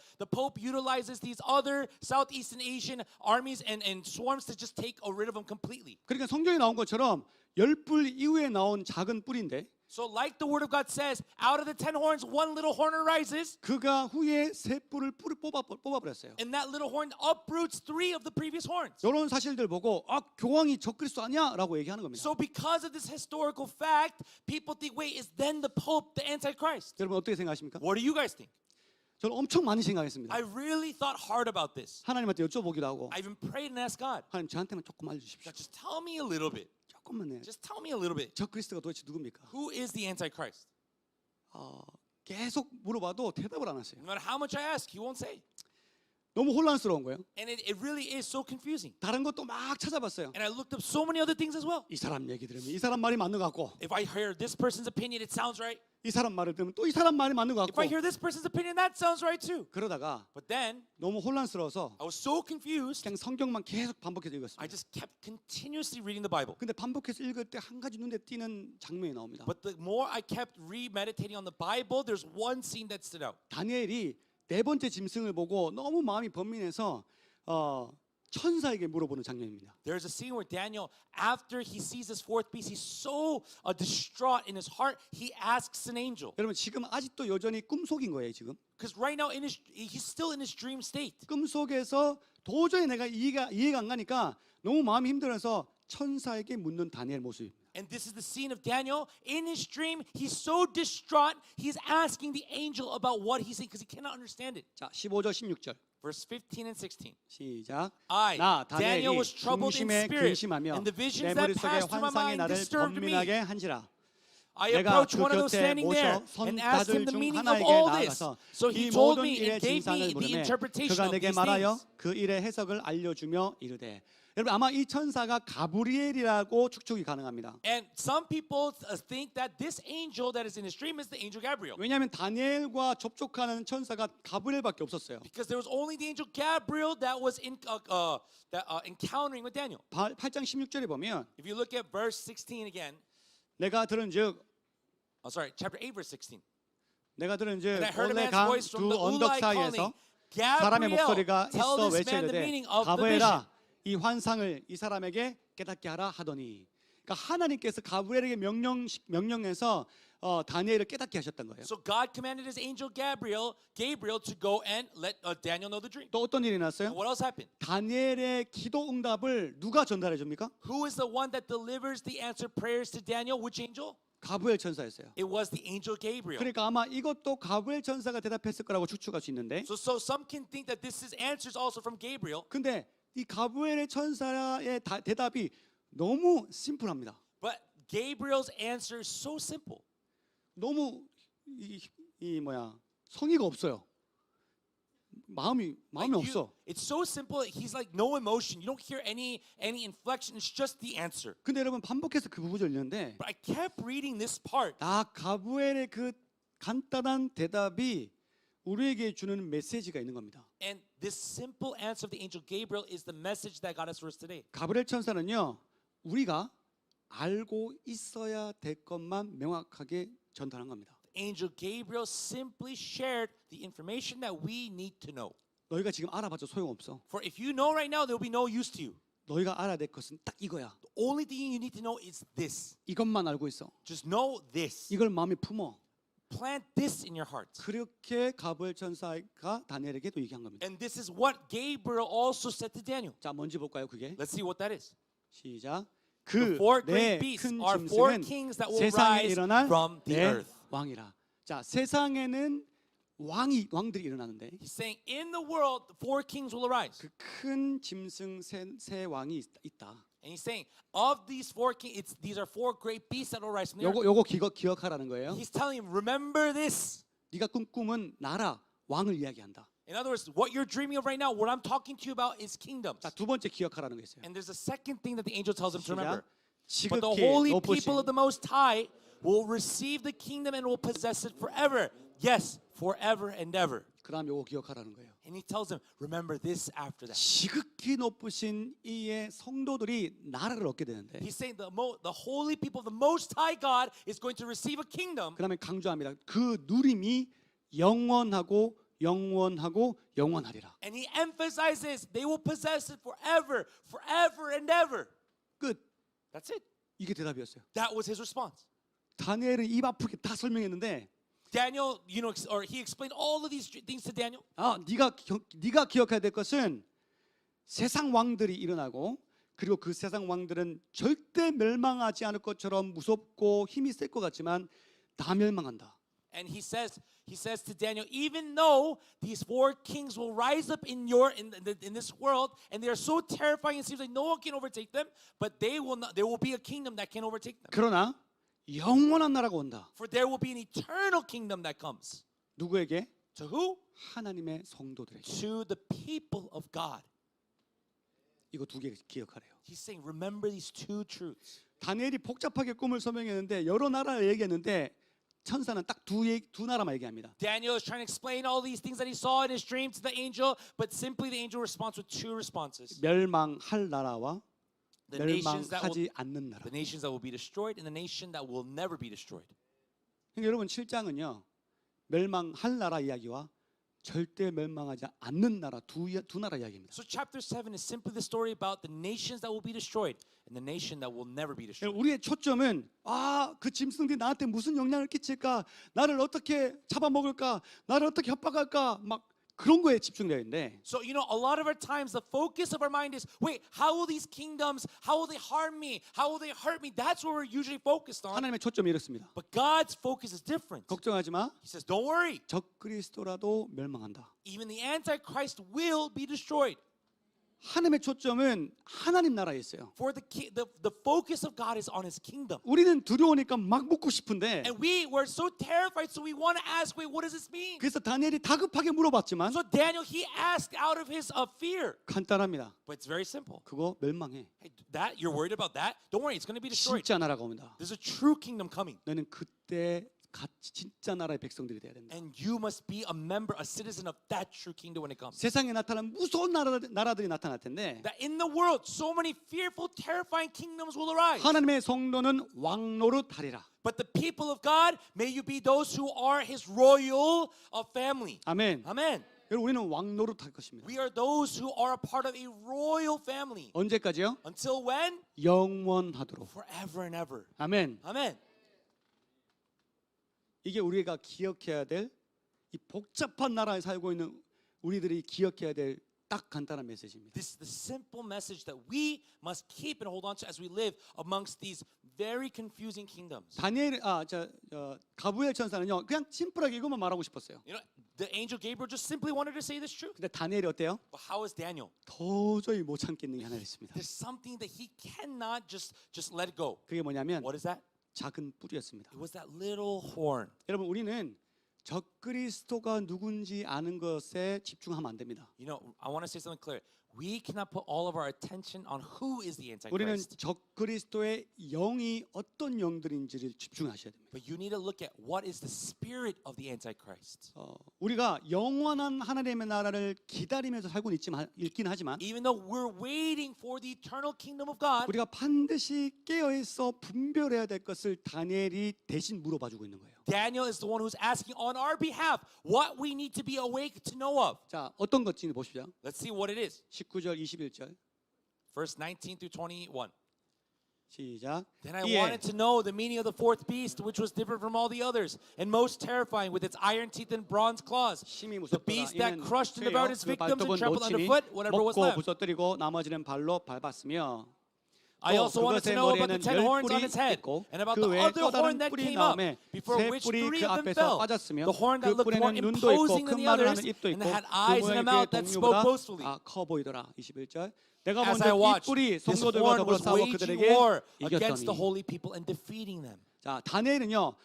utilizes these other Southeastern Asian armies and swarms to just take rid of them completely. 그러니까 성경에 나온 것처럼 열불 이후에 나온 작은 뿔인데 So like the word of God says, out of the 10 horns, 1 little horn arises, 그가 후에 세 뿔을 뽑아버렸어요. and that little horn uproots 3 of the previous horns. 이런 사실들 보고 교황이 적그리스도 아니야라고 얘기하는 겁니다. So because of this historical fact, people think, wait, is then the Pope the Antichrist? 여러분 어떻게 생각하십니까? What do you guys think? 저는 엄청 많이 생각했습니다. I really thought hard about this. 하나님한테 여쭤보기도 하고 I even prayed and asked God, 하나님 저한테만 조금 알려주십시오. God, just tell me a little bit. 조금만. Just tell me a little bit. 적그리스도가 도대체 누굽니까? Who is the Antichrist? 계속 물어봐도 대답을 안 하세요. No matter how much I ask, he won't say. 너무 혼란스러운 거예요. And it really is so confusing. 다른 것도 막 찾아봤어요. And I looked up so many other things as well. 이 사람 얘기 들으면 이 사람 말이 맞는 것 같고 If I hear this person's opinion, it sounds right. 이 사람 말을 들으면 또 이 사람 말이 맞는 것 If I 같고 hear this person's opinion, that sounds right too. 그러다가 But then 너무 혼란스러워서 I was so confused, 그냥 성경만 계속 반복해서 I 읽었습니다. just kept continuously reading the Bible. 근데 반복해서 읽을 때 한 가지 눈에 띄는 장면이 나옵니다. But the more I kept remeditating on the Bible, there's one scene that stood out. 다니엘이 네 번째 짐승을 보고 너무 마음이 번민해서 천사에게 물어보는 장면입니다. There's a scene where Daniel, after he sees this 4th beast, he's so distraught in his heart, he asks an angel. 여러분 지금 아직도 여전히 꿈속인 거예요 지금. Because right now he's still in his dream state. 꿈속에서 도저히 내가 이해가 안 가니까 너무 마음이 힘들어서 천사에게 묻는 다니엘 모습입니다. And this is the scene of Daniel. In his dream, he's so distraught, he's asking the angel about what he's saying because he cannot understand it. 자, 15절 16절. Verse 15 and 16. 시작. I, 나 Daniel, 다니엘이 was troubled in 중심에 spirit, 근심하며 and the 내 visions that 머릿속에 passed through my 환상이 mind 나를 disturbed me. 번민하게 한지라. I 내가 approached 그 one of those 곁에 standing there 모셔 and asked him 선자들 the 중 meaning of 하나에게 all this. 나아가서 So 이 he told 모든 me 일의 and gave 진상을 me the 물으매 interpretation 그가 of 내게 these 말하여 things. 그 일의 해석을 알려주며 이르되. 여러분 아마 이 천사가 가브리엘이라고 축축이 가능합니다. And some people think that this angel that is in his dream is the angel Gabriel. 왜냐하면 다니엘과 접촉하는 천사가 가브리엘밖에 없었어요. Because there was only the angel Gabriel that was encountering with Daniel. 8장 16절에 보면 If you look at verse 16 again, 내가 들은즉 chapter 8, verse 16. 내가 들은즉 And I heard a 올레 man's 강 voice from 두 the 언덕 Ulai 사이에서 calling, 사람의 Gabriel, 목소리가 tell 있어 this man the 외치려되 meaning of the vision. 가브리엘아 이 환상을 이 사람에게 깨닫게 하라 하더니 그러니까 하나님께서 가브리엘에게 명령해서 다니엘을 깨닫게 하셨던 거예요. So God commanded his angel Gabriel to go and let Daniel know the dream. 또 어떤 일이 And 났어요? what else happened? 다니엘의 기도 응답을 누가 전달해 줍니까? Who is the one that delivers the answered prayers to Daniel? Which angel? 가브리엘 천사였어요. It was the angel Gabriel. 그러니까 아마 이것도 가브리엘 천사가 대답했을 거라고 추측할 수 있는데 So some can think that this is answers also from Gabriel, 근데 이 가브리엘의 천사의 대답이 너무 심플합니다. but Gabriel's answer is so simple. 너무 성의가 없어요. 마음이 없어. It's so simple. He's like no emotion. You don't hear any inflection. It's just the answer. 근데 여러분 반복해서 그 부분을 읽는데 But I kept reading this part. 가브리엘의 그 간단한 대답이 우리에게 주는 메시지가 있는 겁니다. And this simple answer of the angel Gabriel is the message that got us for us today. 가브리엘 천사는요. 우리가 알고 있어야 될 것만 명확하게 전달한 겁니다. Angel Gabriel simply shared the information that we need to know. 너희가 지금 알아봤자 소용없어. For if you know right now, there will be no use to you. 너희가 알아야 될 것은 딱 이거야. The only thing you need to know is this. 이것만 알고 있어. Just know this. 이걸 마음에 품어. Plant this in your heart. 그렇게 가브리엘 천사가 다니엘에게도 얘기한 겁니다. And this is what Gabriel also said to Daniel. 자, 뭔지 볼까요, 그게? Let's see what that is. 시작. The four 내 great beasts 큰 are four 짐승은 kings that will 세상에 rise 일어날 from the 내 earth. 왕이라. 자, 세상에는 왕들이 일어나는데 He's saying, in the world, the four kings will arise. 그 큰 짐승 세 왕이 있다. And he's saying, of these four kings, these are four great beasts that will rise from the earth. 요거 기억하라는 거예요. He's telling him, remember this. 네가 꿈꾸면 나라 왕을 이야기한다. In other words, what you're dreaming of right now, what I'm talking to you about is kingdoms. 자, 두 번째 기억하라는 게 있어요. And there's a second thing that the angel tells him to remember. 시작. But the 지극히 holy 높으신 people of the Most High will receive the kingdom and will possess it forever. Yes, forever and ever. 그다음 요거 기억하라는 거예요. And he tells him, remember this after that. 지극히 높으신 이의 성도들이 나라를 얻게 되는데 He's saying the holy people of the Most High God is going to receive a kingdom. 그다음에 강조합니다. 그 누림이 영원하고 영원하리라. And he emphasizes they will possess it forever, forever and ever. 끝. That's it. 이게 대답이었어요. That was his response. 다니엘은 입 아프게 다 설명했는데 Daniel, or he explained all of these things to Daniel. 네가 기억해야 될 것은 세상 왕들이 일어나고 그리고 그 세상 왕들은 절대 멸망하지 않을 것처럼 무섭고 힘이 셀 것 같지만 다 멸망한다. And he says to Daniel, even though these four kings will rise up in this world, and they are so terrifying, it seems like no one can overtake them, but there will be a kingdom that can overtake them. 그러나 영원한 나라가 온다. For there will be an eternal kingdom that comes. 누구에게? To who? 하나님의 성도들에게. To the people of God. 이거 두 개 기억하래요. He's saying, remember these two truths. 다니엘이 복잡하게 꿈을 설명했는데 여러 나라를 얘기했는데 천사는 딱 두 나라만 얘기합니다. Daniel is trying to explain all these things that he saw in his dream to the angel, but simply the angel responds with two responses. 멸망할 나라와 The nations 멸망하지 않는 나라. that will be destroyed and the nation that will never be destroyed. 그러니까 여러분 7장은요. 멸망할 나라 이야기와 절대 멸망하지 않는 나라 두 나라 이야기입니다. So chapter 7 is simply the story about the nations that will be destroyed and the nation that will never be destroyed. 우리의 초점은 그 짐승들이 나한테 무슨 영향을 끼칠까? 나를 어떻게 잡아먹을까? 나를 어떻게 협박할까? 막 그런 거에 집중되어 있는데 So, you know, a lot of our times, the focus of our mind is, wait, how will these kingdoms, how will they harm me? How will they hurt me? That's what we're usually focused on. 하나님의 초점이 이렇습니다. But God's focus is different. 걱정하지 마. He says, don't worry. 적그리스도라도 멸망한다. Even the Antichrist will be destroyed. 하나님의 초점은 하나님 나라에 있어요. For the focus of God is on his kingdom. 우리는 두려우니까 막 묻고 싶은데 And we were so terrified, so we want to ask, wait, what does this mean? 그래서 다니엘이 다급하게 물어봤지만 So Daniel, he asked out of his fear. 간단합니다. But it's very simple. 그거 멸망해. Hey, that, you're worried about that? Don't worry, it's going to be destroyed. 진짜 나라가 온다. There's a true kingdom coming. 너는 그때 같이 진짜 나라의 백성들이 돼야 된다. And you must be a member, a citizen of that true kingdom when it comes. 세상에 나타난 무서운 나라들이 나타날 텐데 That in the world, so many fearful, terrifying kingdoms will arise. 하나님의 성도는 왕노릇하리라. But the people of God, may you be those who are his royal family. 아멘. Amen. 여러분 우리는 왕노릇할 것입니다. We are those who are a part of a royal family. 언제까지요? Until when? 영원하도록. Forever and ever. 아멘. Amen. 이게 우리가 기억해야 될 이 복잡한 나라에 살고 있는 우리들이 기억해야 될 딱 간단한 메시지입니다. This is the simple message that we must keep and hold on to as we live amongst these very confusing kingdoms. 다니엘 가브리엘 천사는요 그냥 심플하게 이것만 말하고 싶었어요. You know, the angel Gabriel just simply wanted to say this truth. 근데 다니엘이 어때요? But how is Daniel? 도저히 못 참겠는 게 하나 있습니다. There's something that he cannot just let it go. 그게 뭐냐면 What is that? 작은 뿌리였습니다. It was that little horn. 여러분 우리는 적그리스도가 누군지 아는 것에 집중하면 안 됩니다. You know, I want to say something clear. We cannot put all of our attention on who is the 우리는 Antichrist. 적그리스도의 영이 어떤 영들인지를 집중하셔야 됩니다. But you need to look at what is the spirit of the Antichrist. 우리가 영원한 하나님의 나라를 기다리면서 살고는 있긴 하지만 Even though we're waiting for the eternal kingdom of God, 우리가 반드시 깨어있어 분별해야 될 것을 다니엘이 대신 물어봐주고 있는 거예요. Daniel is the one who's asking on our behalf what we need to be awake to know of. 자, 어떤 것인지 보시죠. Let's see what it is. 19절, 21절 Verse 19 through 21. 시작. Then I 이에 wanted to know the meaning of the fourth beast, which was different from all the others, and most terrifying, with its iron teeth and bronze claws. 심히 The 무섭더라. beast that 이는 crushed and devoured its 그 victims and 발톱은 trampled 놓치니 underfoot whatever was 먹고 left. 부서뜨리고 나머지는 발로 밟았으며 I 또 also wanted to 그것의 know about the 머리에는 10 horns on 열 its head, 뿔이 and about 있고 the 그 외에 other 또 horn 다른 that 뿔이 came up, 나오매 before 세 which 뿔이 3 그 of them 앞에서 fell. 빠졌으며 The horn that 그 looked more 뿔에는 눈도 있고 imposing than 큰 the 말을 others, 하는 입도 and 있고 had 그 eyes and a mouth 모양이 that spoke 동류보다 boastfully. 커 보이더라. 21절. 내가 As 먼저 I 이 watched, 뿔이 this 성도들과 horn 더불어 was 싸워 waging 그들에게 war against the 이겼더니. holy people and defeating them. 자, 다니엘은요.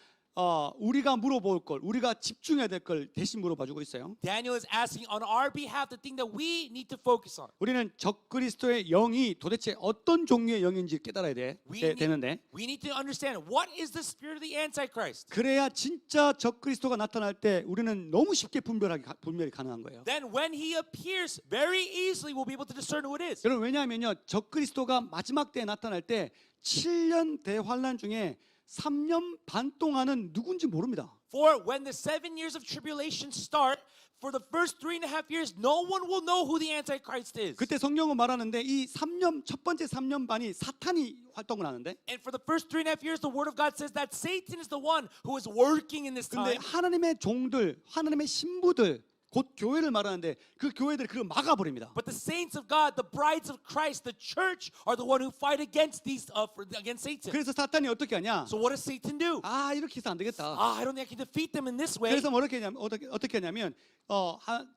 우리가 물어볼 걸, 우리가 집중해야 될 걸 대신 물어봐주고 있어요. Daniel is asking on our behalf the thing that we need to focus on. 우리는 적그리스도의 영이 도대체 어떤 종류의 영인지 깨달아야 되는데 We need to understand what is the spirit of the Antichrist. 그래야 진짜 적그리스도가 나타날 때 우리는 너무 쉽게 분별이 가능한 거예요. Then when he appears, very easily we'll be able to discern who it is. 여러분 왜냐하면요 적그리스도가 마지막 때에 나타날 때 7년 대환란 중에 3년 반 동안은 누군지 모릅니다. For when the 7 years of tribulation start, for the first 3.5 years, no one will know who the Antichrist is. 그때 성경은 말하는데 이 3년 첫 번째 3년 반이 사탄이 활동을 하는데 And for the first 3.5 years, the Word of God says that Satan is the one who is working in this 근데 time. 하나님의 종들, 하나님의 신부들 곧 교회를 말하는데 그 교회들이 그걸 막아버립니다. But the saints of God, the brides of Christ, the church, are the one who fight against against Satan. 그래서 사탄이 어떻게 하냐? So what does Satan do? 아 이렇게 해서 안 되겠다. I don't think I can defeat them in this way. 그래서 뭐 어떻게 하냐면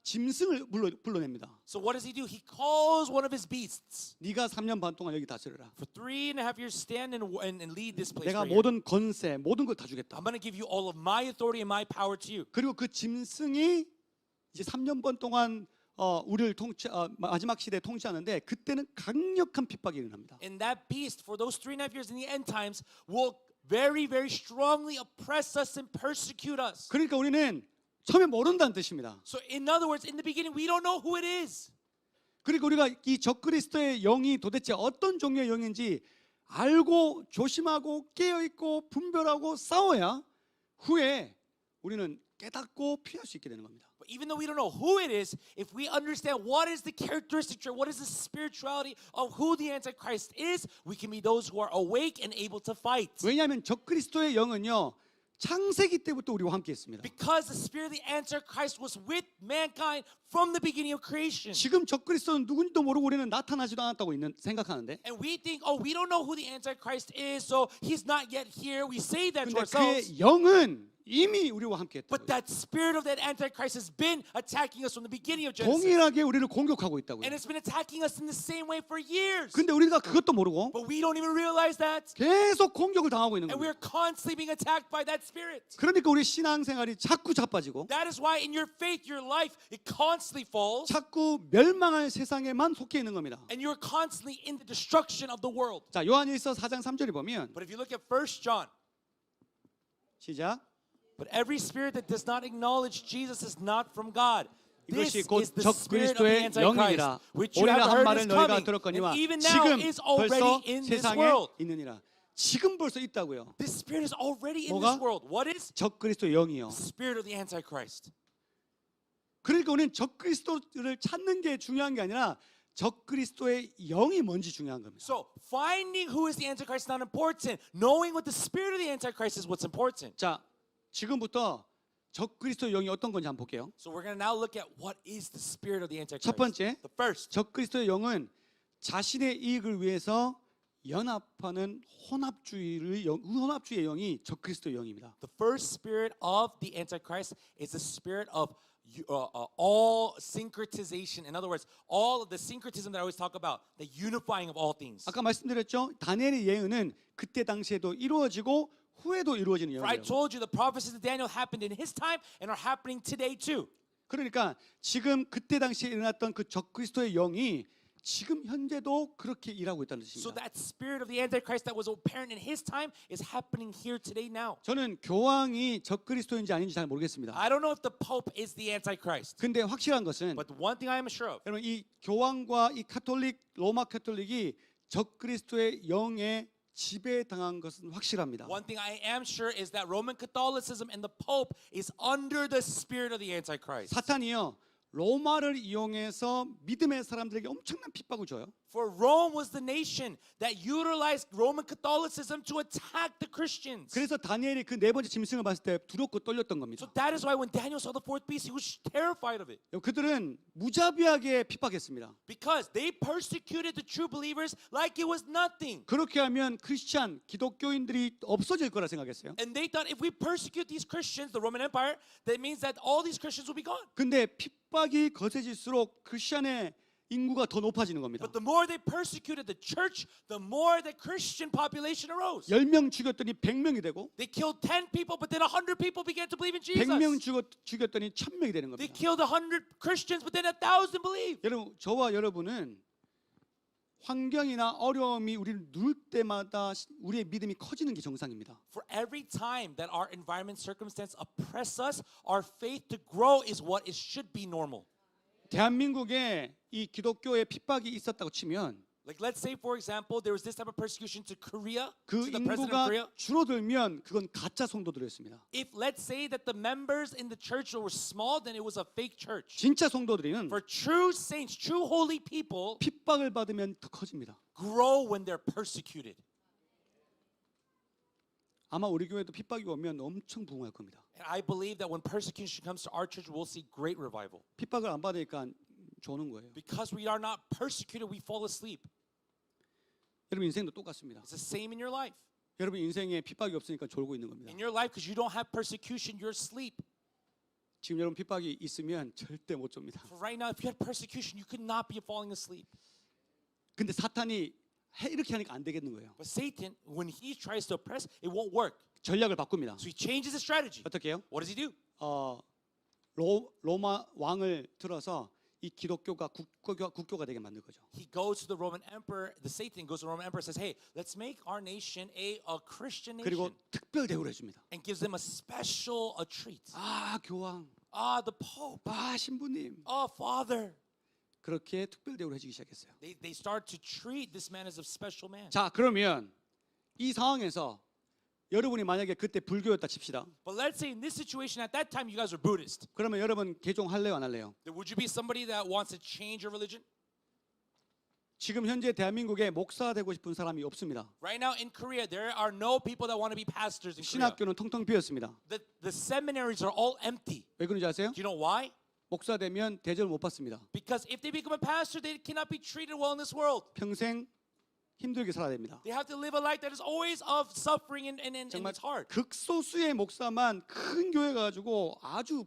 짐승을 불러냅니다. So what does he do? He calls one of his beasts. 네가 3년 반 동안 여기 다스려라. For 3.5 years, stand and lead this place. 내가 right here. 모든 권세, 모든 걸 다 주겠다. I'm going to give you all of my authority and my power to you. 그리고 그 짐승이 이제 3년 반 동안 우리를 마지막 시대에 통치하는데 그때는 강력한 핍박이 일어납니다. And that beast, for those 3.5 years in the end times, will very, very strongly oppress us and persecute us. 그러니까 우리는 처음에 모른다는 뜻입니다. So in other words, in the beginning, we don't know who it is. 그리고 우리가 이 적그리스도의 영이 도대체 어떤 종류의 영인지 알고 조심하고 깨어있고 분별하고 싸워야 후에 우리는 깨닫고 피할 수 있게 되는 겁니다. But even though we don't know who it is, if we understand what is the characteristic trait, what is the spirituality of who the Antichrist is, we can be those who are awake and able to fight. 왜냐하면 적그리스도의 영은요 창세기 때부터 우리와 함께했습니다. Because the spirit of the Antichrist was with mankind from the beginning of creation. 지금 적그리스도는 누군지도 모르고 우리는 나타나지도 않았다고 생각하는데, And we think, oh, we don't know who the Antichrist is, so he's not yet here. We say that to 근데 ourselves. 그의 영은 이미 우리와 함께했다고. But that spirit of that Antichrist has been attacking us from the beginning of Genesis. 동일하게 우리를 공격하고 있다고요. And it's been attacking us in the same way for years. 근데 우리가 그것도 모르고 But we don't even realize that. 계속 공격을 당하고 있는 And 거예요. we're constantly being attacked by that spirit. 그러니까 우리 신앙생활이 자꾸 자빠지고 That is why in your faith, your life, it constantly falls. 자꾸 멸망할 세상에만 속해 있는 겁니다. And you're constantly in the destruction of the world. 자, 요한일서 4장 3절에 보면 But if you look at 1 John, 시작. but every spirit that does not acknowledge Jesus is not from God. This 이것이 곧 is the spirit of the 적그리스도의 Antichrist, 영이니라. which you 오래나 have 한 heard 말을 is 너희가 coming, 들었거니와 and even now 지금 is 벌써 already in this 세상에 world. 있느니라. 지금 벌써 있다고요. This spirit is already in 뭐가? this world. What is? 적그리스도의 영이요. Spirit of the Antichrist. 그러니까 우리는 적그리스도를 찾는 게 중요한 게 아니라 적그리스도의 영이 뭔지 중요한 겁니다. So finding who is the Antichrist is not important. Knowing what the spirit of the Antichrist is what's important. 자, 지금부터 적그리스도의 영이 어떤 건지 한번 볼게요. So we're going to now look at what is the spirit of the Antichrist. 첫 번째, The first. 적그리스도의 영은 자신의 이익을 위해서 연합하는 혼합주의의 영이 적그리스도의 영입니다. The first spirit of the Antichrist is the spirit of all syncretization. In other words, all of the syncretism that I always talk about, the unifying of all things. 아까 말씀드렸죠. 다니엘의 예언은 그때 당시에도 이루어지고 후에도 이루어지는 For I 예언이에요. told you the prophecies of Daniel happened in his time and are happening today too. 그러니까 지금 그때 당시에 일어났던 그 적그리스도의 영이 지금 현재도 그렇게 일하고 있다는 So 뜻입니다. that spirit of the Antichrist that was apparent in his time is happening here today now. 저는 교황이 적그리스도인지 아닌지 잘 모르겠습니다. I don't know if the Pope is the Antichrist, 근데 확실한 것은 but the one thing I am sure of, 여러분 이 교황과 이 로마 카톨릭이 적그리스도의 영에 지배당한 것은 확실합니다. one thing I am sure is that Roman Catholicism and the Pope is under the spirit of the Antichrist. 사탄이요 로마를 이용해서 믿음의 사람들에게 엄청난 핍박을 줘요. For Rome was the nation that utilized Roman Catholicism to attack the Christians. 그래서 다니엘이 그 네 번째 짐승을 봤을 때 두렵고 떨렸던 겁니다. So that is why when Daniel saw the fourth beast, he was terrified of it. 그들은 무자비하게 핍박했습니다. Because they persecuted the true believers like it was nothing. 그렇게 하면 크리스찬 기독교인들이 없어질 거라 생각했어요. And they thought if we persecute these Christians, the Roman Empire, that means that all these Christians will be gone. 근데 핍박이 거세질수록 크리스찬의 인구가 더 높아지는 겁니다. But the more they persecuted the church, the more the Christian population arose. 10명 죽였더니 100명이 되고 They killed 10 people, but then 100 people began to believe in Jesus. 100명 죽였더니 1000명이 되는 They 겁니다. killed 100 Christians, but then 1,000 believed. 여러분, 저와 여러분은 환경이나 어려움이 우리를 누를 때마다 우리의 믿음이 커지는 게 정상입니다. For every time that our environment circumstance oppress us, our faith to grow is what it should be normal. 대한민국에 이 기독교의 핍박이 있었다고 치면 Like let's say for example there was this type of persecution to Korea, 그 to the president of 인구가 Korea. 줄어들면 그건 가짜 성도들이었습니다. If let's say that the members in the church were small, then it was a fake church. 진짜 성도들은 For true saints, true holy people 핍박을 받으면 더 커집니다. grow when they're persecuted. 아마 우리 교회도 핍박이 오면 엄청 부흥할 겁니다. And I believe that when persecution comes to our church, we'll see great revival. 핍박을 안 받으니까 조는 거예요. Because we are not persecuted, we fall asleep. 여러분 인생도 똑같습니다. It's the same in your life. 여러분 인생에 핍박이 없으니까 졸고 있는 겁니다. In your life, because you don't have persecution, you're asleep. 지금 여러분 핍박이 있으면 절대 못 좁니다. For right now, if you had persecution, you could not be falling asleep. 근데 사탄이 이렇게 하니까 안 되겠는 거예요. But Satan, when he tries to oppress, it won't work. 전략을 바꿉니다. So he changes his strategy. 어떻게 해요? What does he do? 로마 왕을 들어서 이 기독교가 국교가 되게 만들 거죠. He goes to the Roman emperor. The Satan goes to the Roman emperor and says, "Hey, let's make our nation a Christian 그리고 nation," 특별 대우를 해줍니다. and gives them a special treat. 아 교황, The Pope. 아 신부님, Father. 그렇게 특별 대우를 해주기 시작했어요. They start to treat this man as a special man. 자 그러면 이 상황에서 여러분이 만약에 그때 불교였다 칩시다. But let's say in this situation at that time you guys are Buddhist. 그러면 여러분 개종할래요 안 할래요? Then would you be somebody that wants to change your religion? 지금 현재 대한민국에 목사 되고 싶은 사람이 없습니다. Right now in Korea, there are no people that want to be pastors in Korea. 신학교는 텅텅 비었습니다. The seminaries are all empty. 왜 그런지 아세요? Do you know why? 목사 되면 대접을 못 받습니다. Because if they become a pastor, they cannot be treated well in this world. 평생 힘들게 살아야 됩니다. They have to live a life that is always of suffering and 정말 it's hard. 극소수의 목사만 큰 교회 가지고 아주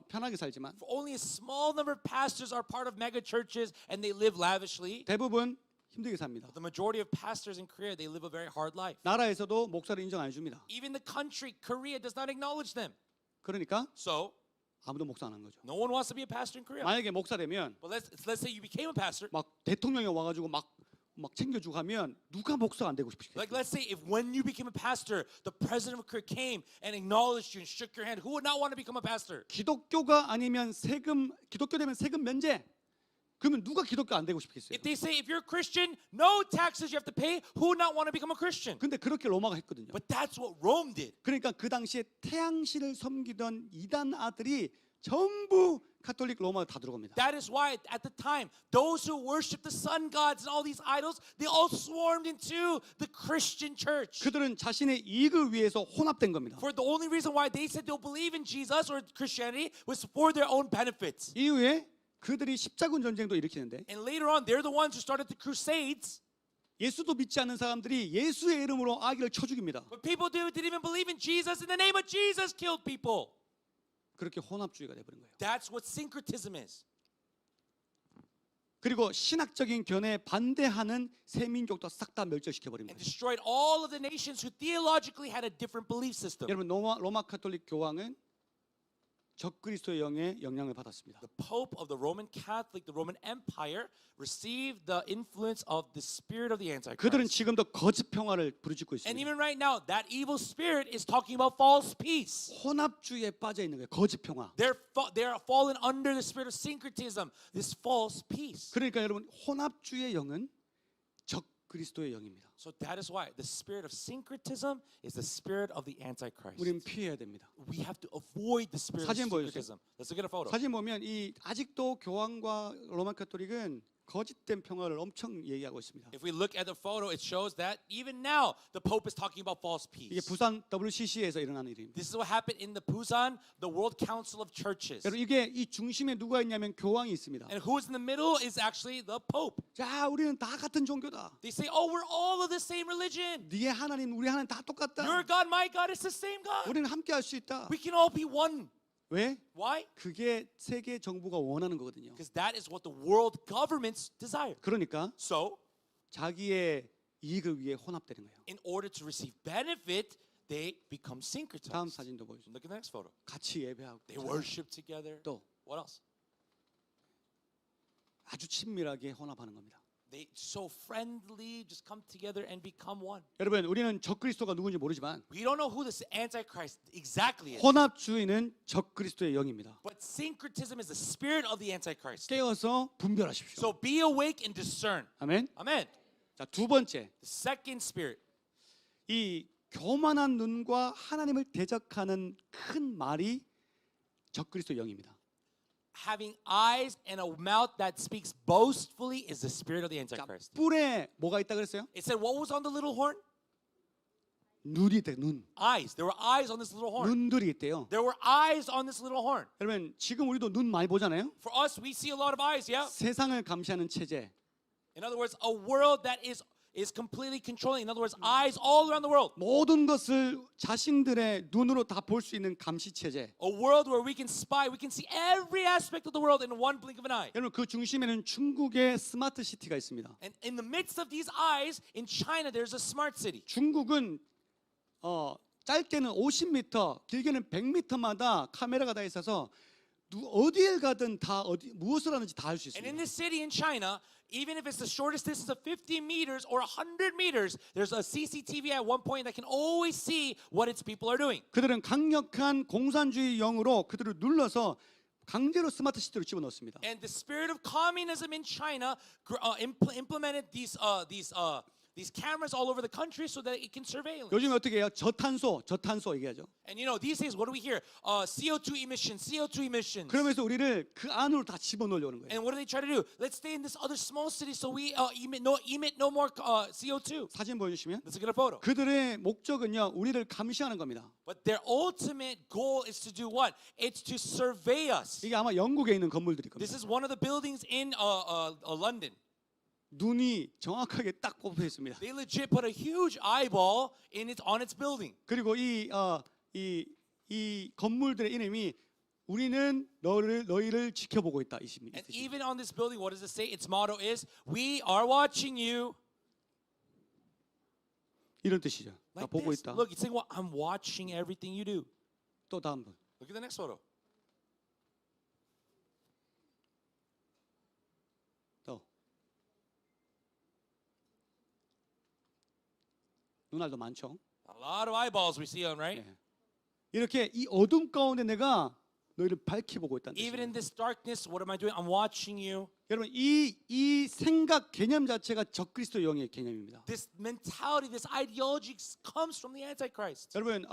편하게 살지만 For only a small number of pastors are part of mega churches and they live lavishly. 대부분 힘들게 삽니다. The majority of pastors in Korea, they live a very hard life. 나라에서도 목사를 인정 안 해줍니다. Even the country, Korea, does not acknowledge them. 그러니까 So 아무도 목사 안 한 거죠. no one wants to be a pastor in Korea. 만약에 목사 되면 But let's say you became a pastor. 막 대통령이 와가지고 막 챙겨주고 하면 누가 목사 안 되고 싶겠어요? Like let's say if when you became a pastor, the president of Korea came and acknowledged you and shook your hand, who would not want to become a pastor? 기독교가 아니면 기독교 되면 세금 면제. 그러면 누가 기독교 안 되고 싶겠어요? If they say if you're a Christian, no taxes you have to pay, who would not want to become a Christian? 근데 그렇게 로마가 했거든요. But that's what Rome did. 그러니까 그 당시에 태양신을 섬기던 이단 아들이 전부 카톨릭 로마 다 들어갑니다. That is why at the time, those who worship the sun gods and all these idols, they all swarmed into the Christian church. 그들은 자신의 이익을 위해서 혼합된 겁니다. For the only reason why they said they'll believe in Jesus or Christianity was for their own benefits. 이후에 그들이 십자군 전쟁도 일으키는데 And later on, they're the ones who started the Crusades. 예수도 믿지 않는 사람들이 예수의 이름으로 아기를 쳐 죽입니다. But people didn't even believe in Jesus. In the name of Jesus, killed people. 그렇게 혼합주의가 돼버린 거예요. That's what syncretism is. 그리고 신학적인 견해에 반대하는 새 민족도 싹 다 멸절시켜 버립니다. And destroyed all of the nations who theologically had a different belief system. 여러분 로마 카톨릭 교황은 적그리스도의 영에 영향을 받았습니다. The Pope of the Roman Catholic, the Roman Empire, received the influence of the spirit of the 그들은 Antichrist. 지금도 거짓 평화를 부르짖고 And 있습니다. even right now, that evil spirit is talking about false peace. 혼합주의에 빠져 있는 거예요. 거짓 평화. They're fallen under the spirit of syncretism, this false peace. 그러니까 여러분 혼합주의의 영은 적그리스도의 영입니다. So that is why the spirit of syncretism is the spirit of the Antichrist. 우리는 피해야 됩니다. We have to avoid the spirit of 사진 보여주세요. syncretism. Let's look at a photo. 사진 보면 이 아직도 교황과 로마 카톨릭은 거짓된 평화를 엄청 얘기하고 있습니다. If we look at the photo, it shows that even now the Pope is talking about false 이게 peace. 부산 WCC에서 일어나는 일입니다. This is what happened in the Busan, the World Council of Churches. 여러분 이게 이 중심에 누가 있냐면 교황이 있습니다. And who is in the middle is actually the Pope. 자, 우리는 다 같은 종교다. They say, oh, we're all of the same religion. 네의 하나님, 우리 하나님 다 똑같다. Your God, my God, it's the same God. 우리는 함께 할 수 있다. We can all be one. 왜? Why? 그게 세계 정부가 원하는 거거든요. Because that is what the world governments desire. 그러니까 So, 자기의 이익을 위해 혼합되는 거예요. in order to receive benefit, they become 다음 syncretized. 사진도 보여주세요. Look at the next photo. 같이 예배하고 They worship together. 또 What else? 아주 친밀하게 혼합하는 겁니다. They so friendly just come together and become one. 여러분, 우리는 적그리스도가 누군지 모르지만 We don't know who this Antichrist exactly is. 혼합주의는 적그리스도의 영입니다. But syncretism is the spirit of the Antichrist. 깨어서 분별하십시오. So be awake and discern. 아멘. Amen. 자, 두 번째, The second spirit. 이 교만한 눈과 하나님을 대적하는 큰 말이 적그리스도 영입니다. Having eyes and a mouth that speaks boastfully is the spirit of the 자, Antichrist. 뿔에 뭐가 있다 그랬어요? It said, what was on the little horn? 눈이 있대, 눈. Eyes. There were eyes on this little horn. 눈들이 있대요. There were eyes on this little horn. 여러분, 지금 우리도 눈 많이 보잖아요. For us, we see a lot of eyes, yeah? 세상을 감시하는 체제. In other words, a world that is completely controlling. In other words, eyes all around the world. 모든 것을 자신들의 눈으로 다 볼 수 있는 감시 체제. A world where we can spy, we can see every aspect of the world in one blink of an eye. 여러분, 그 중심에는 중국의 스마트 시티가 있습니다. And in the midst of these eyes, in China, there's a smart city. 중국은 짧게는 50m, 길게는 100m마다 카메라가 다 있어서 어디에 가든 다 무엇을 하는지 다 알 수 And in 있습니다. this city in China, even if it's the shortest distance of 50 meters or 100 meters, there's a CCTV at one point that can always see what its people are doing. 그들은 강력한 공산주의 영으로 그들을 눌러서 강제로 스마트 시티로 집어넣습니다. And the spirit of communism in China implemented these these cameras all over the country so that it can surveil. 요즘 어떻게 해요? 저탄소 얘기하죠. And you know, these days, what do we hear? CO2 emissions, CO2 emissions. 그러면서 우리를 그 안으로 다 집어넣으려는 거예요. And what do they try to do? Let's stay in this other small city so we emit no more CO2. 사진 보여주시면 Let's get a photo. 그들의 목적은요, 우리를 감시하는 겁니다. But their ultimate goal is to do what? It's to survey us. 이게 아마 영국에 있는 건물들일 This 겁니다. is one of the buildings in London. 눈이 정확하게 딱 꼽혀 있습니다. They legit put a huge eyeball on its building. 그리고 이 건물들의 이름이 우리는 너희를 지켜보고 있다. And even on this building, what does it say? Its motto is, "We are watching you." 이런 뜻이죠. 나 Like 보고 this. 있다. Look, it's saying, "Well, I'm watching everything you do." 또 다음 분. Look at the next photo. 또. 눈알도 많죠. A lot of eyeballs we see on, right? 예. 이렇게 이 어둠 가운데 내가 너희를 밝히보고 있다는 Even 뜻이에요. in this darkness, what am I doing? I'm watching you. 여러분 이 생각 개념 자체가 적그리스도 영의 개념입니다. This mentality, this ideology comes from the Antichrist. 여러분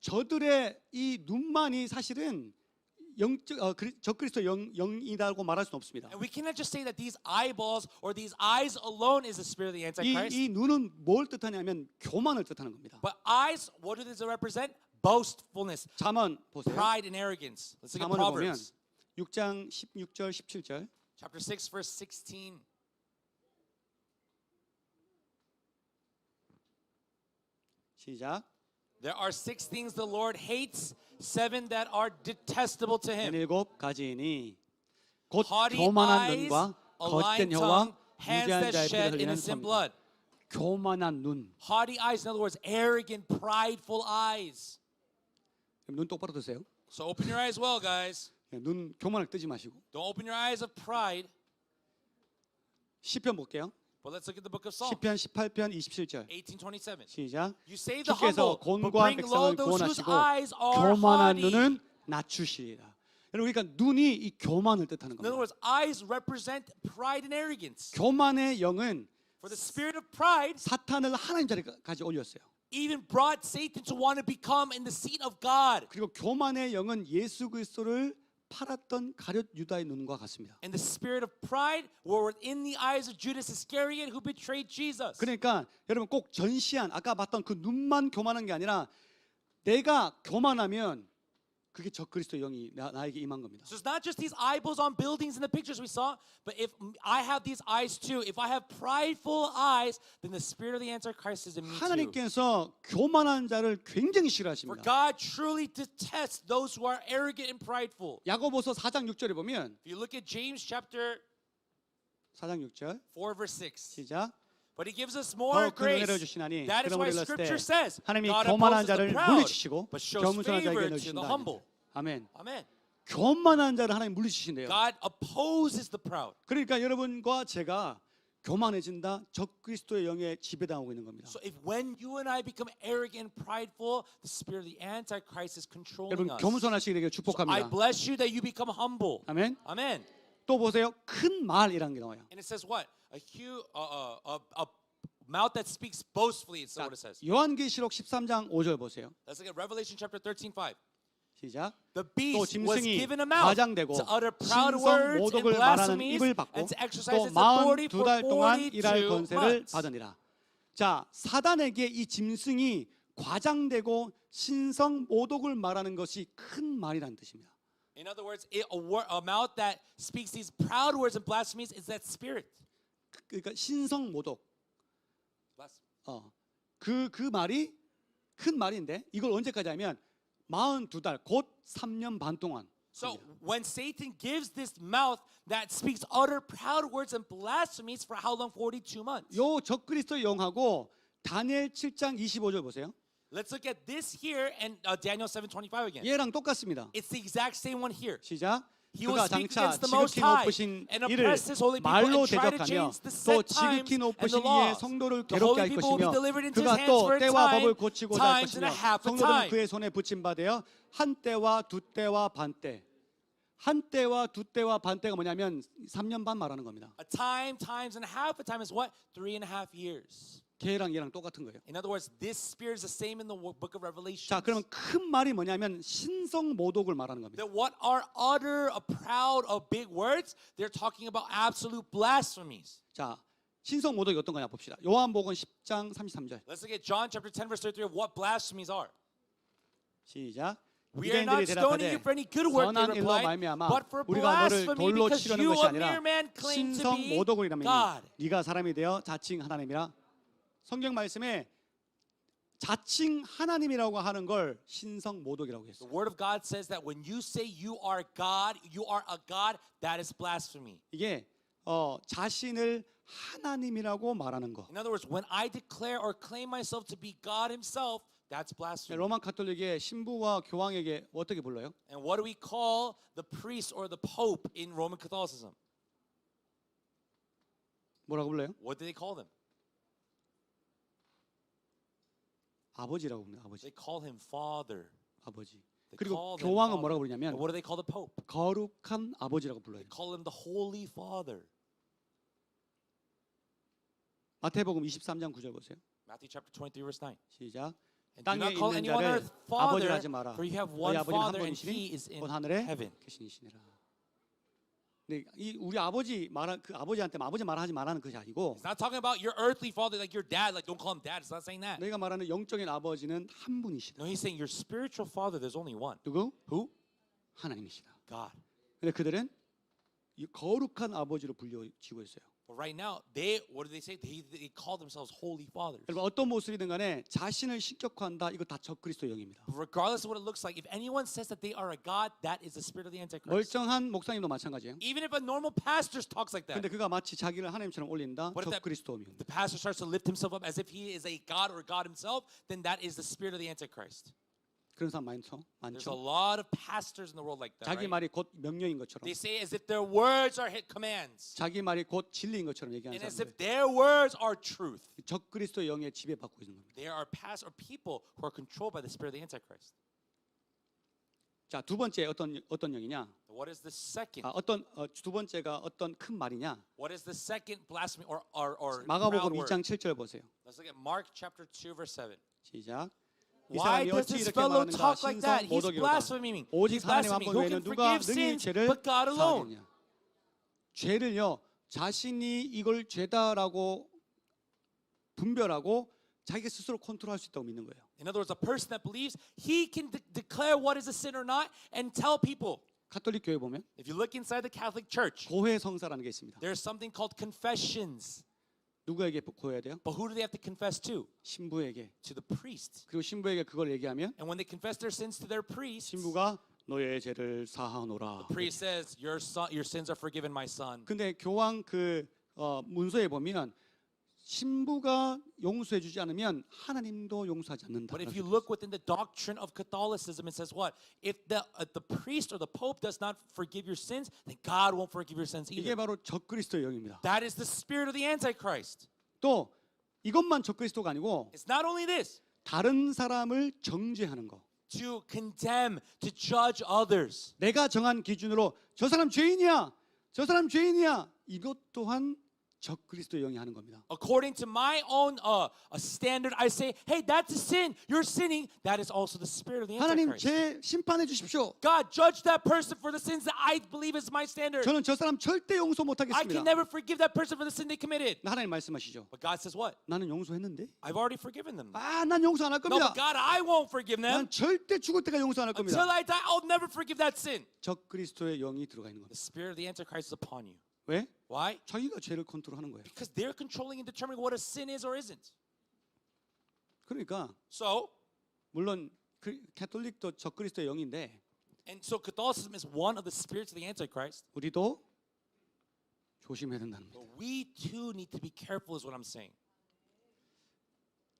저들의 이 눈만이 사실은 적그리스도 영이라고 말할 수는 없습니다. And we cannot just say that these eyeballs or these eyes alone is the spirit of the Antichrist. 이 눈은 뭘 뜻하냐면 교만을 뜻하는 겁니다. But eyes, what do these represent? Boastfulness, 잠언 보세요. pride, and arrogance. Let's look at 잠언을 보면 Proverbs. 6장 16절 17절 Chapter 6, verse 16. 시작. There are 6 things the Lord hates, 7 that are detestable to him. 7가지니 곧 Haughty 교만한 eyes, 눈과 a 거짓된 lying 혀와 tongue, hands 무지한 that 자의 shed 피를 흘리는 innocent 손. blood. 교만한 눈. Haughty eyes, in other words, arrogant, prideful eyes. 눈 똑바로 뜨세요. So open your eyes well, guys. 눈 교만을 뜨지 마시고. Don't open your eyes of pride. 시편 볼게요. But let's look at the book of Psalms, 시편 18편 27절. 18:27. 시작. You save the 주께서 humble, but 곤고한 bring low 백성을 those whose 구원하시고 eyes are 교만한 haughty. 눈은 낮추시리라. 여러분 그러니까 눈이 이 교만을 뜻하는 In other 겁니다. words, eyes represent pride and arrogance. 교만의 영은 For the spirit of pride 사탄을 하나님 자리까지 올렸어요. even brought Satan to want to become in the seat of God. 그리고 교만의 영은 예수 그리스도를 팔았던 가룟 유다의 눈과 같습니다. And the spirit of pride were in the eyes of Judas Iscariot who betrayed Jesus. 그러니까 여러분 꼭 전시한 아까 봤던 그 눈만 교만한 게 아니라 내가 교만하면 그게 적그리스도 영이 나에게 임한 겁니다. So it's not just these eyeballs on buildings in the pictures we saw, but if I have these eyes too, if I have prideful eyes, then the spirit of the Antichrist is in me too. 하나님께서 교만한 자를 굉장히 For 싫어하십니다. God truly detests those who are arrogant and prideful. 야고보서 4장 6절에 보면 If you look at James chapter 4장 6절 4 verse 6, 시작. but he gives us more 더욱 큰 grace. 은혜를 주시나니 That is 그러므로 why 일렀을 Scripture 때 says, 하나님이 God 교만한 opposes the 자를 proud, 물리치시고 but shows 겸손한 자에게 favor to the 넣으신다. humble. 아멘. Amen. 교만한 자를 하나님 물리치신대요. God opposes the proud. 그러니까 여러분과 제가 교만해진다. 적그리스도의 영에 지배당하고 있는 겁니다. So if when you and I become arrogant and prideful, the spirit of the Antichrist is controlling 여러분 us. 겸손하시게 되길 So I 축복합니다. bless you that you become humble. 아멘. Amen. 또 보세요. 큰 말이라는 게 나와요. And it says what? A huge, a mouth that speaks boastfully. It's 자, what it says. 요한계시록 13장 5절 보세요. Let's look at Revelation chapter 13:5. 시작. The 또 beast was 짐승이 given a mouth 과장되고 to utter proud 신성 words and 모독을 말하는 blasphemies 입을 받고 and to exercise 또 its authority for 42달 동안 42 일할 권세를 months. 받으니라. 자, 사단에게 이 짐승이 과장되고 신성 모독을 말하는 것이 큰 말이라는 뜻입니다. In other words, a mouth that speaks these proud words and blasphemies is that spirit. 그러니까 신성 모독. 그 말이 큰 말인데 이걸 언제까지 하면 42달 곧 3년 반 동안. So when Satan gives this mouth that speaks utter proud words and blasphemies for how long? 42 months. 요 적그리스도 영하고 다니엘 7장 25절 보세요. Let's look at this here and Daniel 7:25 again. 얘랑 똑같습니다. It's the exact same one here. 시작. He will 그가 speak 장차 against the Most 지극히 High 높으신 and 이를 oppress his holy people 말로 and try to 대적하며 change the 또 set times 지극히 and 높으신 the 이의 laws. 성도를 The 괴롭게 holy 할 people will be 것이며 delivered into his 그가 hands 또 for a 때와 time, 법을 고치고자 할 times and 것이며 a half a 성도들은 time. 그의 손에 붙임 바되어 한 때와 두 때와 반 때. 한때와 두때와 반때가 뭐냐면 3년 반 말하는 겁니다. A time, times and a half. A time is what? 3.5 years. 걔랑 얘랑 똑같은 거예요. In other words, this spirit is the same in the book of Revelation. 자, 그러면 큰 말이 뭐냐면 신성 모독을 말하는 겁니다. That what are utter, proud, big words? They're talking about absolute blasphemies. 자, 신성 모독이 어떤 거냐 봅시다. 요한복음 10장 33절. Let's look at John chapter 10 verse 33 of what blasphemies are. 시작. We are not 유대인들이 stoning you 대답하되 for any good work, they 선한 일로 replied, 말미암아 but for 우리가 너를 blasphemy 돌로 because 치려는 you, 것이 a 아니라 mere man, claim to 신성 be 모독을 이라며 God. 네가 사람이 되어 자칭 하나님이라. 성경 말씀에 자칭 하나님이라고 하는 걸 신성 모독이라고 The 했어요. word of God says that when you say you are God, you are a God, that is blasphemy. 이게 자신을 하나님이라고 말하는 거. In other words, when I declare or claim myself to be God himself, that's blasphemy. 로만 가톨릭의 신부와 교황에게 어떻게 불러요? And what do we call the priest or the pope in Roman Catholicism? 뭐라고 불러요? What do they call them? 아버지라고 불러요. 아버지. They call him father. 아버지. They 그리고 call them 교황은 father. 뭐라고 And 부르냐면 what do they call the pope? 거룩한 아버지라고 불러요. They call him the holy father. 마태복음 23장 9절 보세요. Matthew chapter 23 verse 9. 시작. And do 땅에 not call 있는 anyone on 자를 earth 아버지라 father, 하지 마라. for you have 너희 one 아버지는 한 father and he 분이시니 is in 곧 하늘에 heaven. 계시니시니라. 네, 이 우리 아버지 말한 그 아버지한테 아버지 말하지 말라는 것이 아니고 It's not talking about your earthly father like your dad, like don't call him dad. It's not saying that. 내가 말하는 영적인 아버지는 한 분이시다. No, he's saying your spiritual father, there's only one. 누구? Who? 하나님이시다. God. 근데 그들은 이 거룩한 아버지로 불려지고 있어요. But right now, what do they say? They call themselves holy fathers. 여러분 어떤 모습이든 간에 자신을 신격화한다. 이거 다 적그리스도 영입니다. Regardless of what it looks like, if anyone says that they are a God, that is the spirit of the Antichrist. 멀쩡한 목사님도 마찬가지예요. Even if a normal pastor talks like that, 근데 그가 마치 자기를 하나님처럼 올린다. What if that- 적그리스도입니다. the pastor starts to lift himself up as if he is a God or God himself, then that is the spirit of the Antichrist. 그런 사람 많죠. There's a 많죠. lot of pastors in the world like that. 자기 Right? 말이 곧 명령인 것처럼, They say as if their words are hit commands, 자기 말이 곧 진리인 것처럼 얘기하는 and as if 사람들. their words are truth. 적그리스도의 영에 지배받고 있는 겁니다. There are people who are controlled by the spirit of the Antichrist. 자, 두 번째 어떤 영이냐? What is the second? 두 번째가 어떤 큰 말이냐? What is the second blasphemy or proud 마가복음 word? 2장 7절 보세요. Let's look at Mark chapter 2 verse 7. 시작. 이 Why 사람이 does 어찌 this 이렇게 fellow 말하는가? talk like that? 신성 He's 모독이로다. blaspheming. 오직 He's 하나님 한 blaspheming. 분 Who 외에는 can 누가 forgive 능히 sins 죄를 but God alone? 사하느냐? 죄를요, 자신이 이걸 죄다라고 분별하고 자기 스스로 컨트롤할 수 있다고 믿는 거예요. In other words, a person that believes he can declare what is a sin or not and tell people. 가톨릭 교회 보면 If you look inside the Catholic Church, 고해 성사라는 게 있습니다. there's something called confessions. 누구에게 고해야 돼요? But who do they have to confess to? 신부에게. To the priest. 그리고 신부에게 그걸 얘기하면 And when they confess their sins to their priest, 신부가 너의 죄를 사하노라. priest says, your sins are forgiven, my son. 근데 교황 문서에 보면 신부가 용서해주지 않으면 하나님도 용서하지 않는다. But if you look within the doctrine of Catholicism, it says what? If the priest or the pope does not forgive your sins, then God won't forgive your sins 이게 either. 바로 적그리스도의 영입니다. That is the spirit of the Antichrist. 또 이것만 적그리스도가 아니고 It's not only this, 다른 사람을 정죄하는 거. to condemn, to judge others. 내가 정한 기준으로 저 사람 죄인이야. 저 사람 죄인이야. 이것 또한 적그리스도의 영이 하는 겁니다. According to my own a standard, I say, hey, that's a sin. You're sinning. That is also the spirit of the 하나님 Antichrist. 제 심판해 주십시오. God, judge that person for the sins that I believe is my standard. 저는 저 사람 절대 용서 못 I can 하겠습니다. never forgive that person for the sin they committed. 하나님 말씀하시죠. But God says what? 나는 용서했는데. I've already forgiven them. 난 용서 안 할 No, 겁니다. but God, I won't forgive them. 난 절대 죽을 때까지 용서 안 할 겁니다. Until I die, I'll never forgive that sin. 적그리스도의 영이 들어가 있는 The 겁니다. spirit of the Antichrist is upon you. 왜? Why? 자기가 죄를 컨트롤하는 거예요. Because they're controlling and determining what a sin is or isn't. 그러니까 So, 물론 가톨릭도 적그리스도의 영인데 and so Catholicism is one of the spirits of the Antichrist. 우리도 조심해야 된다는 거예요. But we too need to be careful is what I'm saying.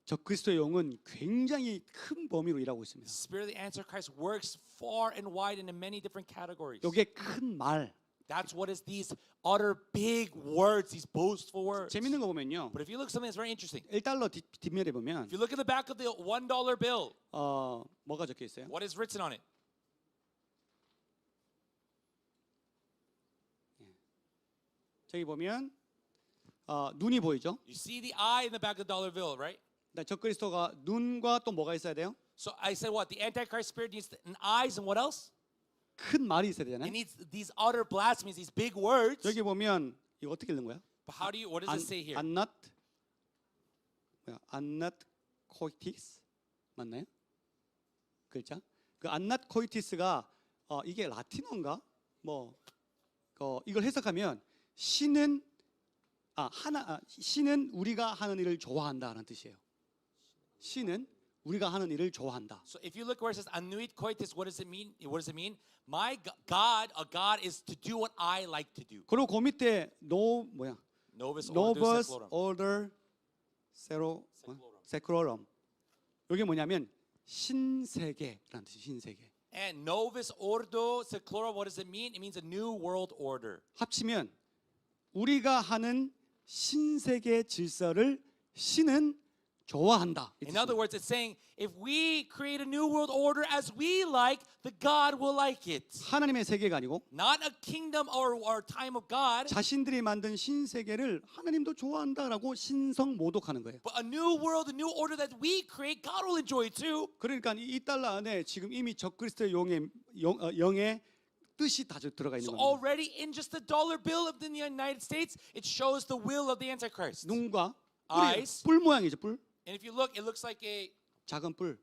적그리스도의 영은 굉장히 큰 범위로 일하고 The 있습니다. spirit of the Antichrist works far and wide and in many different categories. 여기에 큰 말. That's what is these utter big words, these boastful words. 재밌는 거 보면요. But if you look at something that's very interesting, 1달러 뒷면에 보면 if you look at the back of the $1 bill, 뭐가 적혀 있어요? what is written on it? 저기 보면 눈이 보이죠? You see the eye in the back of the dollar bill, right? 적그리스도가 눈과 또 뭐가 있어야 돼요? So I said what? The Antichrist spirit needs an eyes and what else? 큰 말이 있어야 It 되잖아요. needs these utter blasphemies, these big words. 여기 보면 이거 어떻게 읽는 거야? But how do you? What does it say here? 안낫 뭐야? 안낫 코이티스 맞나요? 글자? 그 안낫 코이티스가 이게 라틴어인가? 뭐 이걸 해석하면 신은 신은 우리가 하는 일을 좋아한다라는 뜻이에요. 신은 우리가 하는 일을 좋아한다. So if you look where it says anuit coitus, what does it mean? What does it mean? My God, a God is to do what I like to do. 그리고 그 밑에 Novus Novus Ordo Order Seclorum. 이게 뭐냐면 신세계라는 뜻이 신세계. And Novus Ordo Seclorum, what does it mean? It means a new world order. 합치면 우리가 하는 신세계 질서를 신은 좋아한다. 이 In other 뜻입니다. words, it's saying if we create a new world order as we like, the God will like it. 하나님의 세계가 아니고 Not a kingdom or time of God, 자신들이 만든 신세계를 하나님도 좋아한다라고 신성 모독하는 거예요. but a new world, a new order that we create, God will enjoy it too. 그러니까 이 달러 안에 지금 이미 적그리스도의 영의 뜻이 다 들어가 있는 So 겁니다. already in just the dollar bill of the United States, it shows the will of the Antichrist. 눈과 eyes. 뿔 모양이죠. 뿔. And if you look, it looks like a 작은 뿔.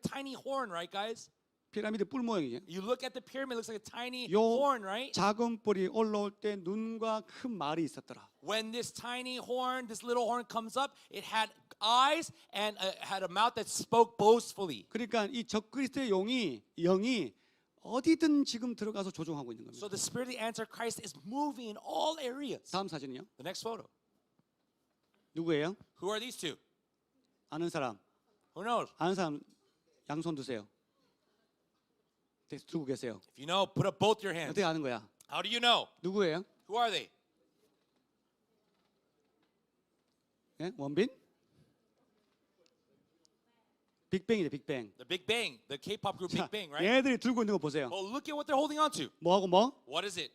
tiny horn, right, guys? 피라미드 뿔 모양이에요. You look at the pyramid, it looks like a tiny 요 horn, right? 작은 뿔이 올라올 때 눈과 큰 말이 있었더라. When this tiny horn, this little horn comes up, it had eyes and had a mouth that spoke boastfully. 그러니까 이 적그리스도의 영이 어디든 지금 들어가서 조종하고 있는 겁니다. So the spirit of the Antichrist is moving in all areas. 다음 사진은요? The next photo. 누구예요? Who are these two? 아는 사람. Who knows? 아는 사람 양손 드세요. 들고 계세요. If you know, put up both your hands. 어떻게 아는 거야? How do you know? 누구예요? Who are they? 예? 원빈? 빅뱅이죠, 빅뱅. The Big Bang, the K-pop group 자, Big Bang, right? 얘들이 들고 있는 거 보세요. Well, look at what they're holding on to. 뭐하고 뭐? What is it?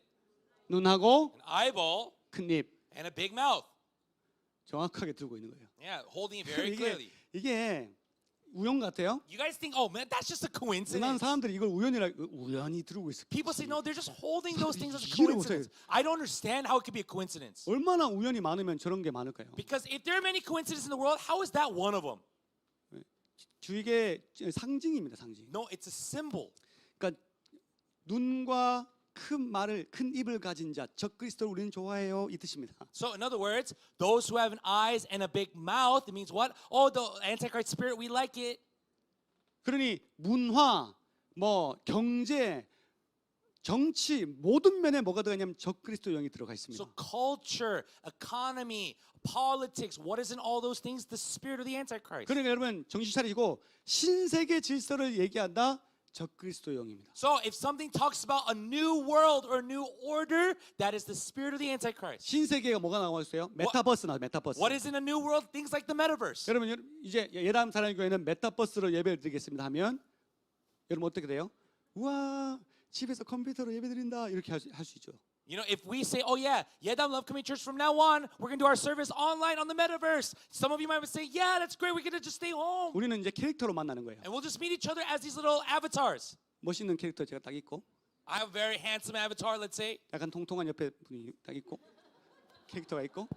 눈하고 An eyeball 큰 입. and a big mouth. 정확하게 들고 있는 거예요. Yeah, holding it very clearly. 이게 우연 같아요? You guys think, oh man, that's just a 난 coincidence. 사람들이 이걸 우연히 들고 있어. People say, no, they're just holding those things as a 이해를 coincidence. I don't understand how it could be a coincidence. 얼마나 우연이 많으면 저런 게 많을까요? Because if there are many coincidences in the world, how is that one of them? 주의계 상징입니다, 상징. No, it's a symbol. 그러니까 눈과 큰 입을 가진 자, 적그리스도를 우리는 좋아해요 이 뜻입니다. So in other words, those who have an eyes and a big mouth, it means what? Oh, the Antichrist spirit, we like it. 그러니 문화, 경제, 정치 모든 면에 뭐가 들어가냐면 적그리스도 영이 들어가 있습니다. So culture, economy, politics, what is in all those things? The spirit of the Antichrist. 그러니까 여러분 정신 차리시고 신세계 질서를 얘기한다. 적그리스도 영입니다. So if something talks about a new world or a new order, that is the spirit of the Antichrist. 신세계가 뭐가 나와 있어요? 메타버스 나와 메타버스. What is in a new world? Things like the metaverse. 여러분 이제 예담 사랑의 교회는 메타버스로 예배를 드리겠습니다 하면 여러분 어떻게 돼요? 우와 집에서 컴퓨터로 예배드린다 이렇게 할 수 있죠. You know, if we say, oh yeah, Yedam Love Community Church from now on, we're going to do our service online on the metaverse. Some of you might say, yeah, that's great. We're going to just stay home. 우리는 이제 캐릭터로 만나는 거예요. And we'll just meet each other as these little avatars. 멋있는 캐릭터 제가 딱 있고 I have a very handsome avatar, let's say. 약간 통통한 옆에 분이 딱 있고 캐릭터가 있고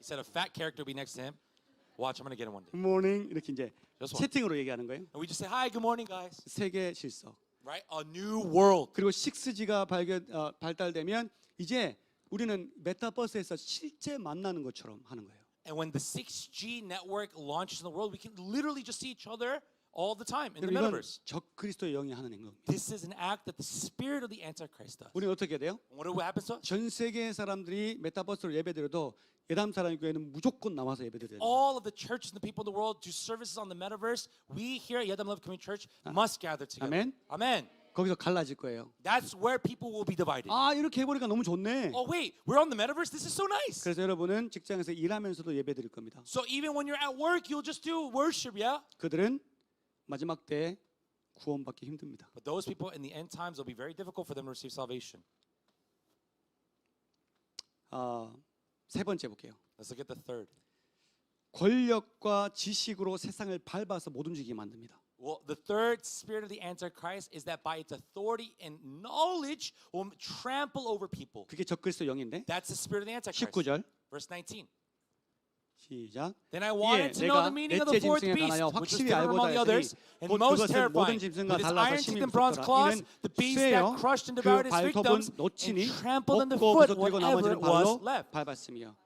He said a fat character will be next to him. Watch, I'm going to get him one day. 굿모닝 이렇게 이제 Just one. 채팅으로 얘기하는 거예요. And we just say, hi, good morning, guys. 세계 질서. Right? A new world. 그리고 6G가 발달되면 이제 우리는 메타버스에서 실제 만나는 것처럼 하는 거예요. And when the 6G network launches in the world, we can literally just see each other all the time in the 이건 metaverse. 적그리스도의 영이 하는 행동입니다. This is an act that the spirit of the Antichrist does. 우리는 어떻게 해야 돼요? And what happens to us? 전 세계 사람들이 메타버스로 예배드려도 예담 사랑의 교회는 무조건 나와서 예배드려야 돼요. All of the churches and the people in the world do services on the metaverse. We here at Yedam Love Community Church must gather together. 아멘. Amen. 거기서 갈라질 거예요. That's where people will be divided. 아 이렇게 해보니까 너무 좋네. Oh wait, we're on the metaverse? This is so nice. 그래서 여러분은 직장에서 일하면서도 예배드릴 겁니다. So even when you're at work, you'll just do worship, yeah? 그들은 마지막 때에 구원받기 힘듭니다. But those people in the end times, it'll be very difficult for them to receive salvation. 세 번째 볼게요. Let's look at the third. 권력과 지식으로 세상을 밟아서 못 움직이게 만듭니다. Well, the third spirit of the Antichrist is that by its authority and knowledge will trample over people. 그게 적그리스도 영인데 That's the spirit of the Antichrist. 19절 Verse 19. 시작. Then I wanted to know 내가 the meaning of 넷째 the fourth 짐승에 beast, 관하여 which was 확실히 different 알고자 among the 했으니 others, and 곧 most 그것은 모든 terrifying. 짐승과 With its 달라서 iron teeth 심히 and bronze 무섭더라. claws, 이는 the beast 쇠요. that crushed and 그 devoured its 발톱은 victims 놓치니 and trampled 먹고 underfoot 부서뜨리고 whatever 나머지는 was 발로 left. 밟았으며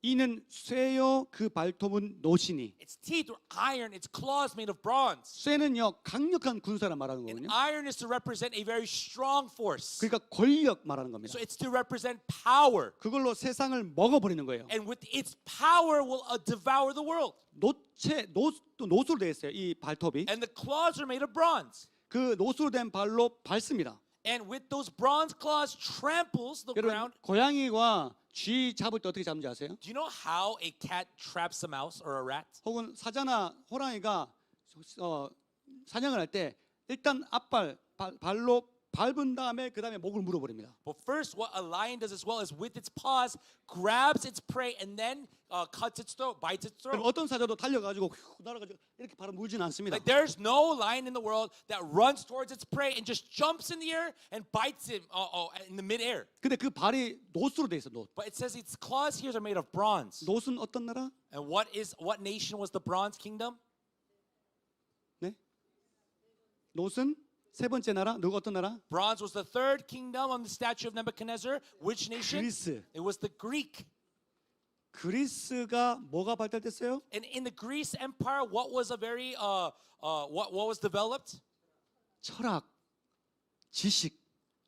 이는 쇠요 그 발톱은 노시니. Its teeth were iron, its claws made of bronze. 쇠는요 강력한 군사를 말하는 And 거거든요. iron is to represent a very strong force. 그러니까 권력 말하는 겁니다. So it's to represent power. 그걸로 세상을 먹어버리는 거예요. And with its power will devour the world. 노수로 되어 있어요. 이 발톱이. And the claws are made of bronze. 그 노수로 된 발로 밟습니다. And with those bronze claws tramples the 여러분 ground. 고양이와 쥐 잡을 때 어떻게 잡는지 아세요? Do you know how a cat traps a mouse or a rat? 혹은 사자나 호랑이가 사냥을 할 때 일단 발로 밟은 다음에 그 다음에 목을 물어버립니다. But first, what a lion does as well is with its paws grabs its prey and then cuts its throat, bites its 그럼 throat. 어떤 사자도 달려가지고 날아가지고 이렇게 바로 물지는 않습니다. Like there's no lion in the world that runs towards its prey and just jumps in the air and bites him in the midair. 근데 그 발이 노수로 돼 있어. But it says its claws here are made of bronze. 노수는 어떤 나라? And what nation was the bronze kingdom? 네? 노수는 세 번째 나라. 누가 어떤 나라? Bronze was the third kingdom on the statue of Nebuchadnezzar. Which nation? 그리스. It was the Greek. 그리스가 뭐가 발달됐어요? And in the Greece Empire, what was a very what was developed? 철학, 지식.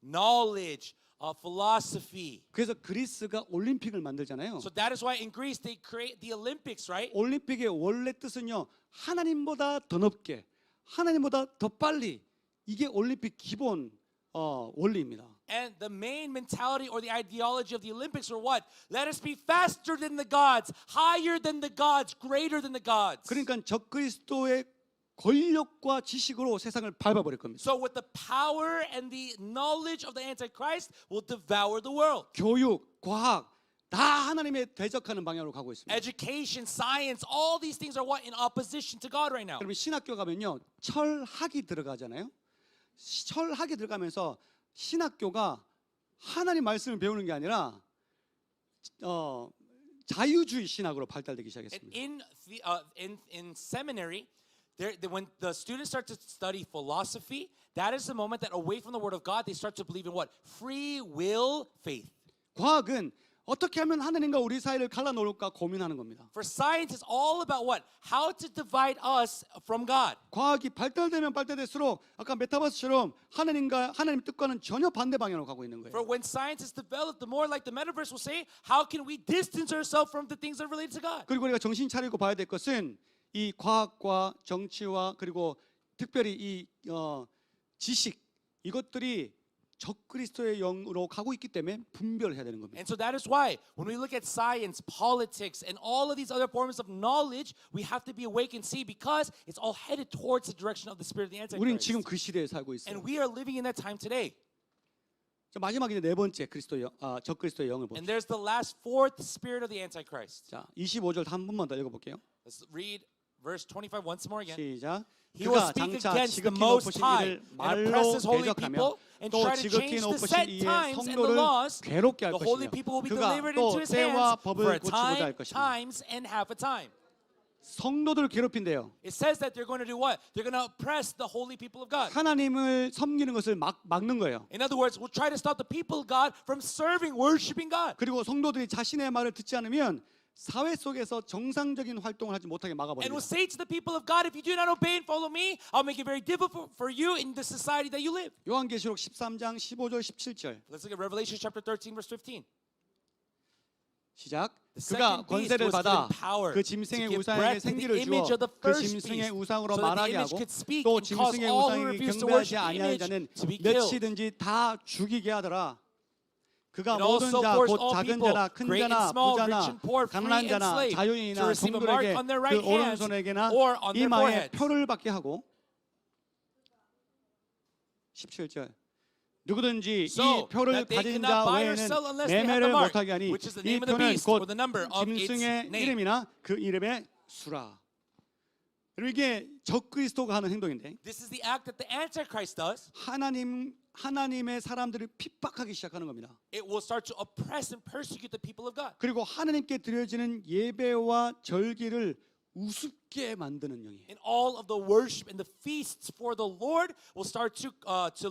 Knowledge, philosophy. 그래서 그리스가 올림픽을 만들잖아요. So that is why in Greece they create the Olympics, right? 올림픽의 원래 뜻은요. 하나님보다 더 높게, 하나님보다 더 빨리. 이게 올림픽 기본 원리입니다. And the main mentality or the ideology of the Olympics were what? Let us be faster than the gods, higher than the gods, greater than the gods. 그러니까 적그리스도의 권력과 지식으로 세상을 밟아버릴 겁니다. So with the power and the knowledge of the Antichrist will devour the world. 교육, 과학 다 하나님에 대적하는 방향으로 가고 있습니다. Education, science, all these things are what? In opposition to God right now. 그러면 신학교 가면요. 철학이 들어가잖아요. 철학이 들어가면서 신학교가 하나님 말씀을 배우는 게 아니라 자유주의 신학으로 발달되기 And 시작했습니다. in seminary, when the students start to study philosophy, that is the moment that away from the Word of God, they start to believe in what? Free will faith. 과학은 어떻게 하면 하나님과 우리 사이를 갈라놓을까 고민하는 겁니다. For science, it's all about what? How to divide us from God. 과학이 발달되면 발달될수록 아까 메타버스처럼 하나님 뜻과는 전혀 반대 방향으로 가고 있는 For 거예요. when science is developed, the more like the metaverse will say, how can we distance ourselves from the things that are related to God? 그리고 우리가 정신 차리고 봐야 될 것은 이 과학과 정치와 그리고 특별히 이 지식 이것들이 적그리스도의 영으로 가고 있기 때문에 분별해야 되는 겁니다. And so that is why when we look at science, politics, and all of these other forms of knowledge, we have to be awake and see because it's all headed towards the direction of the spirit of the 우리는 Antichrist. 지금 그 시대에 살고 있어요. And we are living in that time today. 자, 마지막 이제 네 번째 적그리스도의 영을 And 봅시다. there's the last fourth spirit of the Antichrist. 자, 25절 한 번만 더 읽어볼게요. Let's read verse 25 once more again. 시작. He will 그가 speak 장차 against the 지극히 Most 높으신 High 이를 and 말로 oppress his holy 대적하며 people and 또 try to 지극히 change the 높으신 set 이의 times and the 성도를 laws. 괴롭게 할 The holy 것이며 people will be 그가 delivered 또 into his 때와 hands for 법을 a 고치고자 할 time, 것이며 times, and half a time. 성도들을 괴롭힌대요. It says that they're going to do what? They're going to oppress the holy people of God. 하나님을 섬기는 것을 막는 거예요. In other words, we'll try to stop the people of God from serving, worshiping God. 그리고 성도들이 자신의 말을 듣지 않으면 사회 속에서 정상적인 활동을 하지 못하게 And 막아버립니다. will say to the people of God, if you do not obey and follow me, I'll make it very difficult for you in the society that you live. 요한계시록 13장 15절 17절 Let's look at Revelation chapter 13, verse 15. 시작. The 그가 second beast 권세를 was 받아 given power 그 to 짐승의 give 우상에게 breath to the 생기를 image 주어 of the 그 first 짐승의 beast, 우상으로 so that the 말하게 image 하고 could speak 또 and cause 짐승의 all who 우상에게 refuse to 경배하지 worship the 아니하는 image 자는 to be killed. 몇이든지 다 죽이게 하더라. 그가 And 모든 also 자 force 곧 all 작은 people, 자나 큰 great and 자나 small, 부자나 rich and poor, free 가난한 and 자나 slave, to 자유인이나 receive a mark 종들에게 on their 그 right hands 오른손에게나 or on their 이마에 foreheads. 표를 받게 하고 17절 누구든지 So 이 표를 that they 가진 cannot 자 buy or 외에는 sell unless they have 매매를 the mark, 못하게 하니 which is the 이 name of the 표는 beast 곧 or the number of its 짐승의 name. 이름이나 그 이름의 수라. 그리고 이게 적그리스도가 하는 행동인데 This is the act that the Antichrist does. 하나님의 사람들을 핍박하기 시작하는 겁니다. It will start to oppress and persecute the people of God. 그리고 하나님께 드려지는 예배와 절기를 우습게 만드는 영이에요. And all of the worship and the feasts for the Lord will start to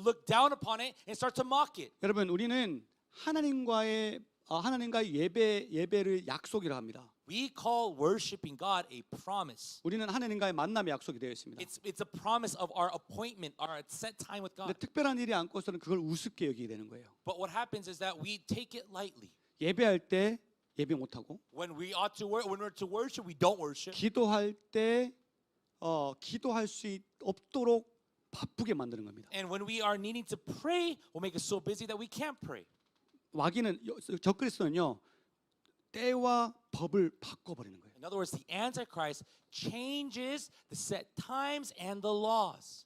look down upon it and start to mock it. 여러분 우리는 하나님과의 예배를 약속이라 합니다. We call worshiping God a promise. 우리는 하나님과의 만남의 약속이 되어 있습니다. It's a promise of our appointment, our set time with 근데 God. 특별한 일이 않고서는 그걸 우습게 여기게 되는 거예요. But what happens is that we take it lightly. 예배할 때 예배 못 하고 When we're to worship, we don't worship. 기도할 때 기도할 수 없도록 바쁘게 만드는 겁니다. And when we are needing to pray, we'll make us so busy that we can't pray. 마귀는 적그리스도는요 때와 법을 바꿔버리는 거예요. In other words, the Antichrist changes the set times and the laws.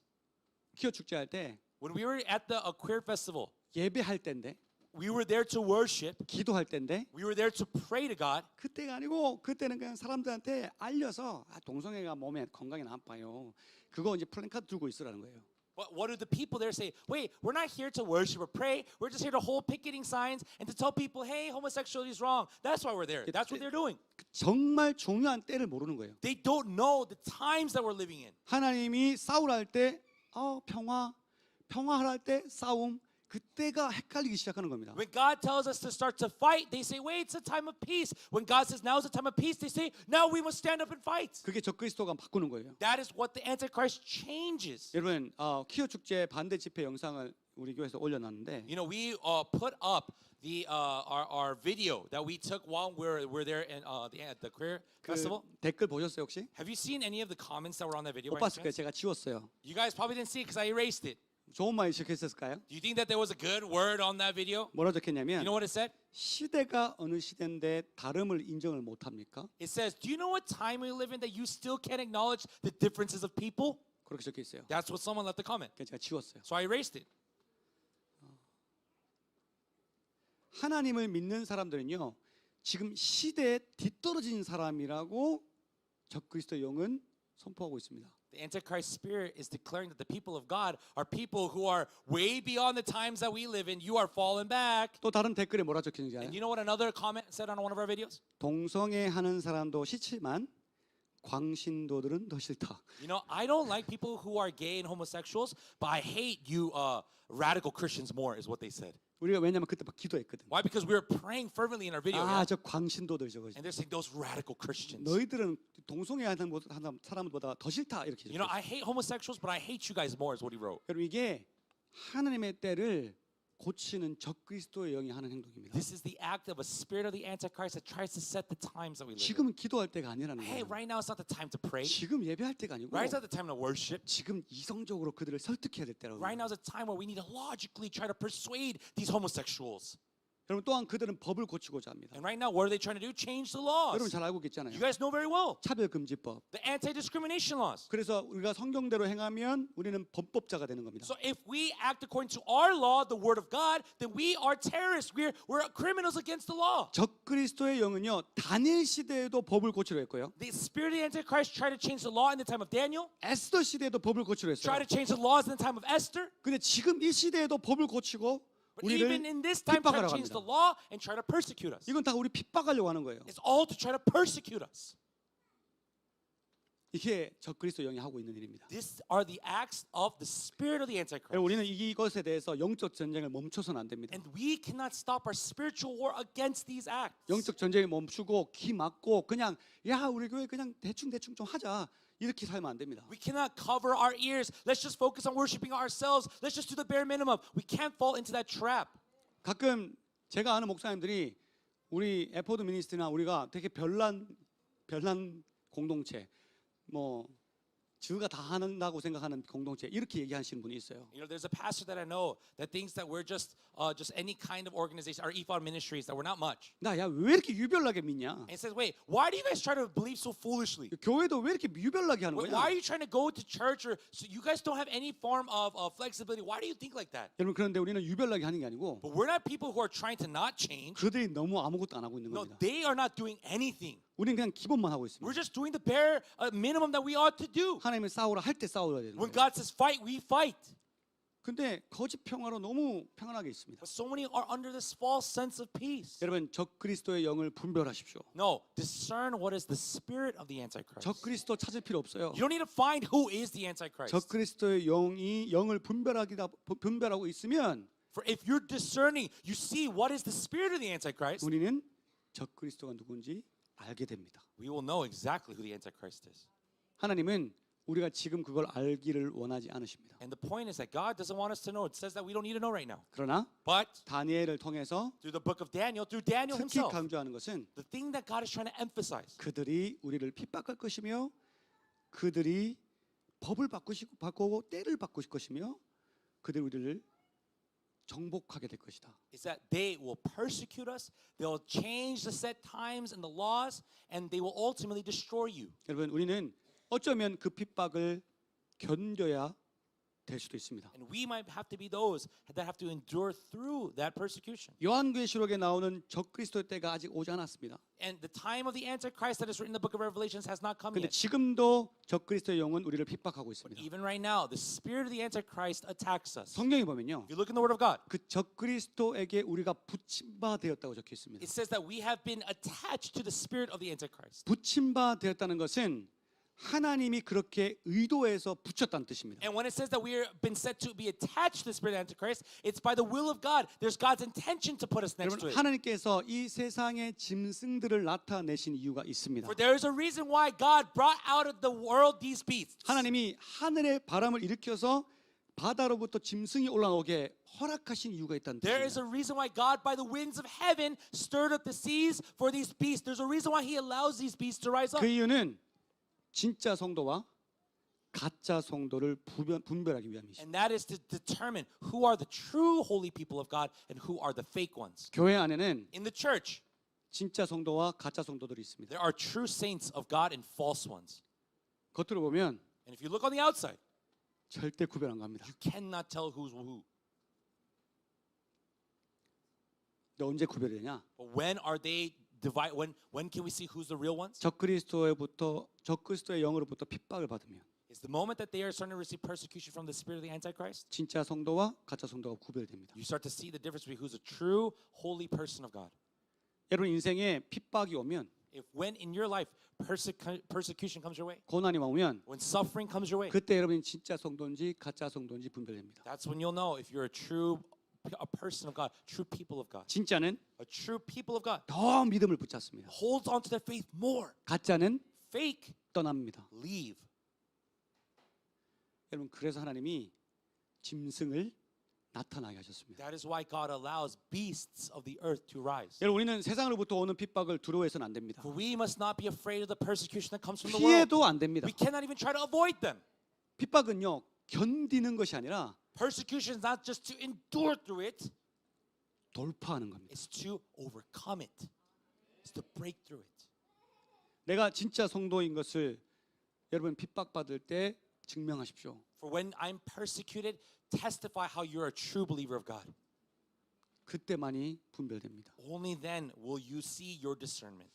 기호 축제할 때 When we were at the Queer Festival, 예배할 때인데 we were there to worship. 기도할 때인데 We were there to pray to God. 그때가 아니고 그때는 그냥 사람들한테 알려서 동성애가 몸에 건강에 나빠요. 그거 이제 플랜카드 들고 있으라는 거예요. What do the people there say? Wait, we're not here to worship or pray. We're just here to hold picketing signs and to tell people, hey, homosexuality is wrong. That's why we're there. That's what they're doing. 정말 중요한 때를 모르는 거예요. They don't know the times that we're living in. 하나님이 싸우라 할 때 평화하라 할 때 싸움 그때가 헷갈리기 시작하는 겁니다. When God tells us to start to fight, they say, wait, it's a time of peace. When God says now is a time of peace, they say, now we must stand up and fight. 그게 적그리스도가 바꾸는 거예요. That is what the Antichrist changes. 여러분 키오 축제 반대 집회 영상을 우리 교회에서 올려놨는데 You know, we put up our video that we took while we're there in the Queer 그 Festival. 댓글 보셨어요 혹시? Have you seen any of the comments that were on that video? 못 by any 봤을 거예요. chance? 제가 지웠어요. You guys probably didn't see it because I erased it. 좋은 말이 적혀있었을까요? Do you think that there was a good word on that video? 뭐라 You 적혔냐면 know what it said? 시대가 어느 시대인데 다름을 인정을 못합니까? It says, do you know what time we live in that you still can't acknowledge the differences of people? 그렇게 적혀있어요. That's what someone left the comment. 그래서 제가 지웠어요. So I erased it. 하나님을 믿는 사람들은요 지금 시대에 뒤떨어진 사람이라고 적그리스도 영은 선포하고 있습니다. The Antichrist spirit is declaring that the people of God are people who are way beyond the times that we live in. You are falling back. 또 다른 댓글에 뭐라 적혔는지 And 알아요? you know what another comment said on one of our videos? 동성애 하는 사람도 싫지만 광신도들은 더 싫다. You know, I don't like people who are gay and homosexuals, but I hate you radical Christians more is what they said. 우리가 왜냐면 그때 막 기도했거든. Why? Because we were praying fervently in our video. Yeah? 저 광신도들 저거. And they're saying those radical Christians. 너희들은 동성애 하는 사람보다 더 싫다 이렇게. You know, I hate homosexuals, but I hate you guys more is what he wrote. 여러분 이게 하나님의 때를 고치는 적그리스도의 영이 하는 행동입니다. This is the act of a spirit of the Antichrist that tries to set the times that we live in. 지금 기도할 때가 아니라는 Hey, 거예요. right now it's not the time to pray. 지금 예배할 때가 아니고 Right now it's not the time to worship. 지금 이성적으로 그들을 설득해야 될 때라고. Right now is a time where we need to logically try to persuade these homosexuals. 여러분 또한 그들은 법을 고치고자 합니다. And right now, what are they trying to do? Change the 여러분 laws. 잘 알고 있잖아요. You guys know very well. 차별금지법. The anti-discrimination laws. 그래서 우리가 성경대로 행하면 우리는 범법자가 되는 겁니다. So if we act according to our law, the word of God, then we are terrorists. We're criminals against the law. 적그리스도의 영은요 다니엘 시대에도 법을 고치려 했고요. The spirit of the Antichrist tried to change the law in the time of Daniel. 에스더 시대에도 법을 고치려 Tried 했어요. to change the laws in the time of Esther. 근데 지금 이 시대에도 법을 고치고 But even in this time, try to 핍박하라고 change the 합니다. law and try to persecute us. 이건 다 우리 핍박하려고 하는 거예요. It's all to try to persecute us. 이게 적그리스도 영이 하고 있는 일입니다. These are the acts of the spirit of the Antichrist. 우리는 이것에 대해서 영적 전쟁을 멈춰서는 안 됩니다. And we cannot stop our spiritual war against these acts. 영적 전쟁을 멈추고 귀 막고 그냥 우리 교회 그냥 대충 좀 하자 이렇게 살면 안 됩니다. We cannot cover our ears. Let's just focus on worshiping ourselves. Let's just do the bare minimum. We can't fall into that trap. 가끔 제가 아는 목사님들이 우리 에포드 미니스트나 우리가 되게 별난 공동체 뭐 주가 다 한다고 생각하는 공동체 이렇게 얘기하시는 분이 있어요. You know, there's a pastor that I know that thinks that we're just any kind of organization, our ephod ministries, that we're not much. 나 야 왜 이렇게 유별나게 믿냐? And he says, wait, why do you guys try to believe so foolishly? 교회도 왜 이렇게 유별나게 하는 Why are 거냐? you trying to go to church, or so you guys don't have any form of flexibility? Why do you think like that? 여러분 그런데 우리는 유별나게 하는 게 아니고 But we're not people who are trying to not change. 그들이 너무 아무것도 안 하고 있는 No, 겁니다. they are not doing anything. 우리는 그냥 기본만 하고 We're 있습니다. just doing the bare minimum that we ought to do. 하나님이 싸우라 할 때 싸워야 되는 When 거예요. God says fight, we fight. 근데 거짓 평화로 너무 평안하게 있습니다. But so many are under this false sense of peace. 여러분 적그리스도의 영을 분별하십시오. No, discern what is the spirit of the Antichrist. 적그리스도 찾을 필요 없어요. You don't need to find who is the Antichrist. 적그리스도의 영을 분별하고 있으면 For if you're discerning, you see what is the spirit of the Antichrist, 우리는 적그리스도가 누군지 알게 됩니다. we will know exactly who the Antichrist is. 하나님은 우리가 지금 그걸 알기를 원하지 않으십니다. And the point is that God doesn't want us to know. It says that we don't need to know right now. 그러나 But 다니엘을 통해서 through the book of Daniel, through Daniel 특히 himself, 강조하는 것은 the thing that God is trying to emphasize 그들이 우리를 핍박할 것이며 그들이 법을 바꾸고 때를 바꾸실 것이며 그들이 우리를 정복하게 될 것이다. is that they will persecute us, they'll change the set times and the laws, and they will ultimately destroy you. 여러분 우리는 어쩌면 그 핍박을 견뎌야 될 수도 있습니다. And we might have to be those that have to endure through that persecution. 요한계시록에 나오는 적그리스도의 때가 아직 오지 않았습니다. And the time of the Antichrist that is written in the book of Revelations has not come 근데 yet. 지금도 적그리스도의 영은 우리를 핍박하고 있습니다. Even right now, the spirit of the Antichrist attacks us. 성경에 보면요. If you look in the Word of God, 그 적그리스도에게 우리가 붙임바 되었다고 적혀 있습니다. it says that we have been attached to the spirit of the Antichrist. 붙임바 되었다는 것은 하나님이 그렇게 의도해서 붙였다는 뜻입니다. And when it says that we have been set to be attached to the spirit of Antichrist, it's by the will of God. There's God's intention to put us next to 여러분 it. 하나님께서 이 세상의 짐승들을 나타내신 이유가 있습니다. For there is a reason why God brought out of the world these beasts. 하나님이 하늘의 바람을 일으켜서 바다로부터 짐승이 올라오게 허락하신 이유가 있다는 There is 뜻입니다. a reason why God, by the winds of heaven, stirred up the seas for these beasts. There's a reason why He allows these beasts to rise up. 그 이유는 진짜 성도와 가짜 성도를 분별하기 위함이죠. And that is to determine who are the true holy people of God and who are the fake ones. 교회 안에는 In the church, 진짜 성도와 가짜 성도들이 있습니다. there are true saints of God and false ones. 겉으로 보면 And if you look on the outside, 절대 구별 안 갑니다. you cannot tell who's who. 근데 언제 구별이 되냐? But when are they divided? When can we see who's the real ones? 적그리스도의 영으로부터 핍박을 받으면 It's the moment that they are starting to receive persecution from the spirit of the Antichrist. 진짜 성도와 가짜 성도가 구별됩니다. You start to see the difference between who's a true holy person of God. 여러분 인생에 핍박이 오면 If when in your life persecution comes your way, 고난이 오면 when suffering comes your way, 그때 여러분이 진짜 성도인지 가짜 성도인지 분별됩니다. that's when you'll know if you're a person of God, true people of God. 진짜는 A true people of God 더 믿음을 붙잡습니다. holds on to their faith more. 가짜는 Fake, 떠납니다. leave. 여러분 그래서 하나님이 짐승을 나타나게 하셨습니다. That is why God allows beasts of the earth to rise. 여러분 우리는 세상으로부터 오는 핍박을 두려워해서는 안 됩니다. For we must not be afraid of the persecution that comes from the world. 피해도 안 됩니다. We cannot even try to avoid them. 핍박은요 견디는 것이 아니라 Persecution is not just to endure through it, 돌파하는 겁니다. it's to overcome it. It's to break through it. 내가 진짜 성도인 것을 여러분 핍박받을 때 증명하십시오. For when I'm persecuted, testify how you're a true believer of God. 그때만이 분별됩니다. Only then will you see your discernment.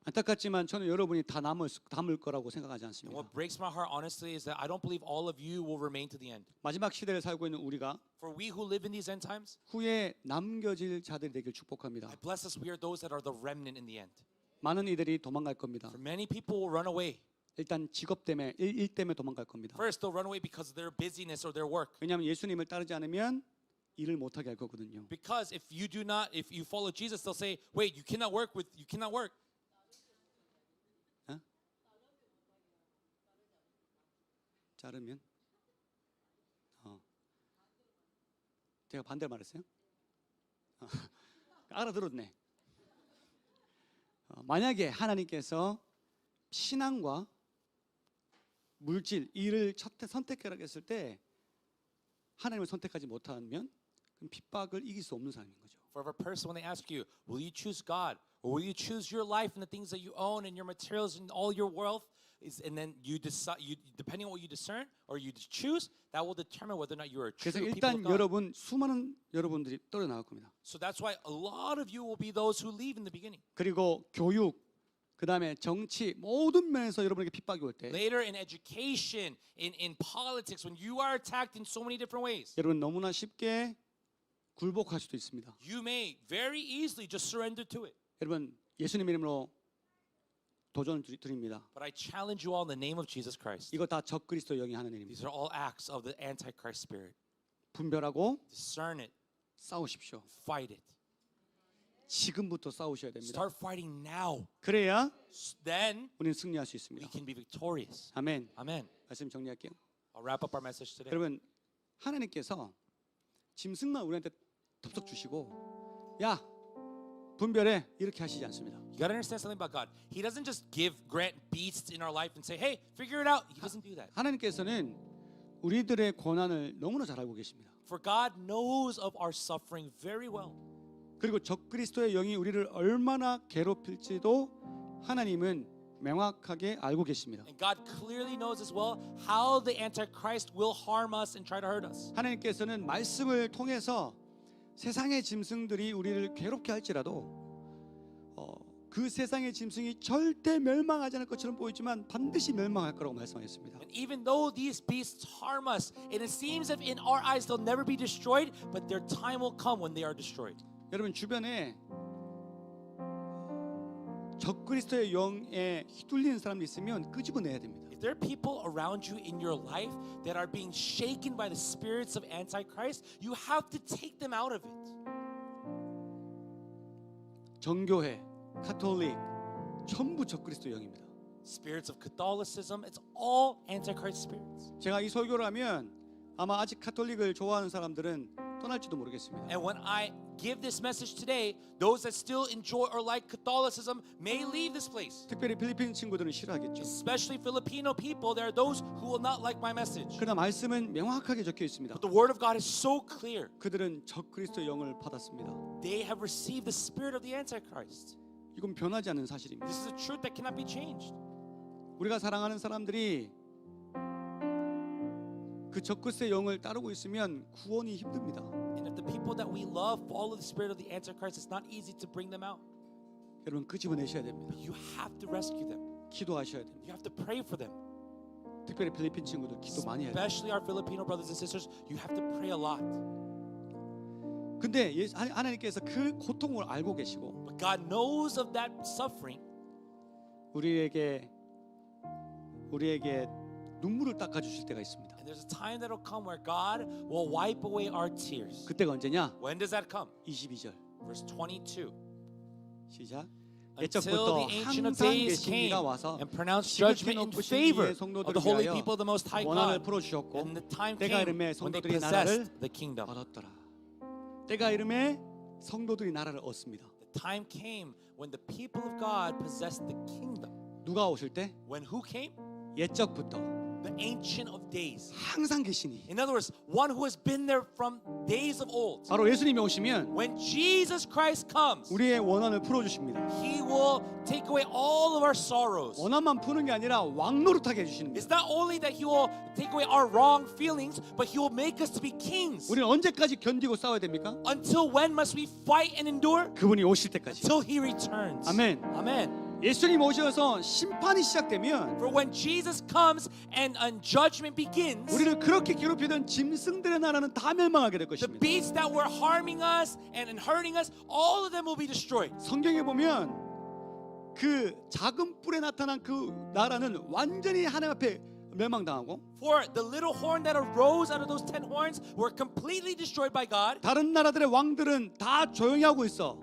안타깝지만 저는 여러분이 다 담을 거라고 생각하지 And 않습니다. what breaks my heart, honestly, is that I don't believe all of you will remain to the end. 마지막 시대를 살고 있는 우리가 For we who live in these end times, 후에 남겨질 자들이 되길 축복합니다. I bless us. We are those that are the remnant in the end. 많은 이들이 도망갈 겁니다. For many people will run away. 일단 직업 때문에 일 때문에 도망갈 겁니다. First, they'll run away because of their busyness or their work. 왜냐하면 예수님을 따르지 않으면 일을 못하게 할 거거든요. Because if you follow Jesus, they'll say, wait, you cannot work. 자르면 제가 반대로 말했어요? 알아들었네. 만약에 하나님께서 신앙과 물질, 일을 선택하라 했을 때 하나님을 선택하지 못하면 그럼 핍박을 이길 수 없는 사람인 거죠. For every person, when they ask you, will you choose God or will you choose your life and the things that you own and your materials and all your wealth? And then you decide, depending on what you discern or you choose, that will determine whether or not you are a true 그래서 people of 일단 God. 수많은 여러분들이 떨어 나올 겁니다. So that's why a lot of you will be those who leave in the beginning. 그리고 교육, 그다음에 정치 모든 면에서 여러분에게 핍박이 올 때 Later in education, in politics, when you are attacked in so many different ways, 여러분 너무나 쉽게 굴복할 수도 있습니다. you may very easily just surrender to it. 여러분 예수님 이름으로 도전을 드립니다. But I challenge you all in the name of Jesus Christ. 이거 다 적그리스도 영이 하는 일입니다. These are all acts of the Antichrist spirit. 분별하고 Discern it, 싸우십시오. fight it. 지금부터 싸우셔야 됩니다. Start fighting now. 그래야 Then 우리는 승리할 수 we 있습니다. can be victorious. 아멘. Amen. 말씀 정리할게요. I'll wrap up our message today. 여러분 하나님께서 짐승만 우리한테 덥석 주시고 야 분별해 이렇게 하시지 않습니다. You gotta understand something about God. He doesn't just grant beasts in our life and say, "Hey, figure it out." He doesn't do that. 하나님께서는 우리들의 고난을 너무나 잘 알고 계십니다. For God knows of our suffering very well. 그리고 적그리스도의 영이 우리를 얼마나 괴롭힐지도 하나님은 명확하게 알고 계십니다. And God clearly knows as well how the Antichrist will harm us and try to hurt us. 하나님께서는 말씀을 통해서 세상의 짐승들이 우리를 괴롭게 할지라도 그 세상의 짐승이 절대 멸망하지 않을 것처럼 보이지만 반드시 멸망할 거라고 말씀하셨습니다. And even though these beasts harm us, and it seems as if in our eyes they'll never be destroyed, but their time will come when they are destroyed. 여러분 주변에 적그리스도의 영에 휘둘리는 사람이 있으면 끄집어내야 됩니다. If there are people around you in your life that are being shaken by the spirits of Antichrist, you have to take them out of it. 정교회, 카톨릭 전부 적그리스도 영입니다. Spirits of Catholicism, it's all Antichrist spirits. 제가 이 설교를 하면 아마 아직 카톨릭을 좋아하는 사람들은 떠날지도 모르겠습니다. And when I give this message today, those that still enjoy or like Catholicism may leave this place. 특별히 필리핀 친구들은 싫어하겠죠. Especially Filipino people, there are those who will not like my message. 그러나 말씀은 명확하게 적혀 있습니다. But the word of God is so clear. 그들은 적그리스도의 영을 받았습니다. They have received the spirit of the Antichrist. 이건 변하지 않는 사실입니다. This is a truth that cannot be changed. 우리가 사랑하는 사람들이 그 적그리스도의 영을 따르고 있으면 구원이 힘듭니다. And if the people that we love follow the spirit of the Antichrist, it's not easy to bring them out. 여러분 끄집어내셔야 됩니다. But you have to rescue them. 기도하셔야 됩니다. You have to pray for them. 특별히 필리핀 친구들 기도 많이 해야 돼요. Especially our Filipino brothers and sisters, you have to pray a lot. 근데 하나님께서 그 고통을 알고 계시고 But God knows of that suffering. 우리에게 눈물을 닦아 주실 때가 있습니다. And there's a time that will come where God will wipe away our tears. 그때가 언제냐? When does that come? 22절 Verse 22. 시작. Until 옛적부터 the Ancient of 항상 Days 계신 came 이가 와서 and pronounced 지극히 judgment in 높으신 favor 이의 of 성도들을 the holy 위하여 people of the Most High 원한을 God. 풀어주셨고 And the time 때가 came 이름에 when they 성도들이 나라를 possessed the kingdom. 얻었더라. 때가 이름에 성도들이 나라를 얻습니다. The time came when the people of God possessed the kingdom. 누가 오실 때? When who came? 옛적부터 The Ancient of Days. 항상 계시니. In other words, one who has been there from days of old. 바로 예수님이 오시면 When Jesus Christ comes, 우리의 원한을 풀어주십니다. He will take away all of our sorrows. 원한만 푸는 게 아니라 왕노릇하게 해주시는 It's 거예요. not only that He will take away our wrong feelings, but He will make us to be kings. 우리는 언제까지 견디고 싸워야 됩니까? Until when must we fight and endure? 그분이 오실 때까지. Till He returns. 아멘. Amen. 예수님 오셔서 심판이 시작되면 For when Jesus comes and judgment begins, 우리를 그렇게 괴롭히던 짐승들의 나라는 다 멸망하게 될 the 것입니다. beasts that were harming us and hurting us, all of them will be destroyed. 성경에 보면 그 작은 뿔에 나타난 그 나라는 완전히 하나님 앞에 멸망당하고 For the little horn that arose out of those 10 horns were completely destroyed by God. 다른 나라들의 왕들은 다 조용히 하고 있어.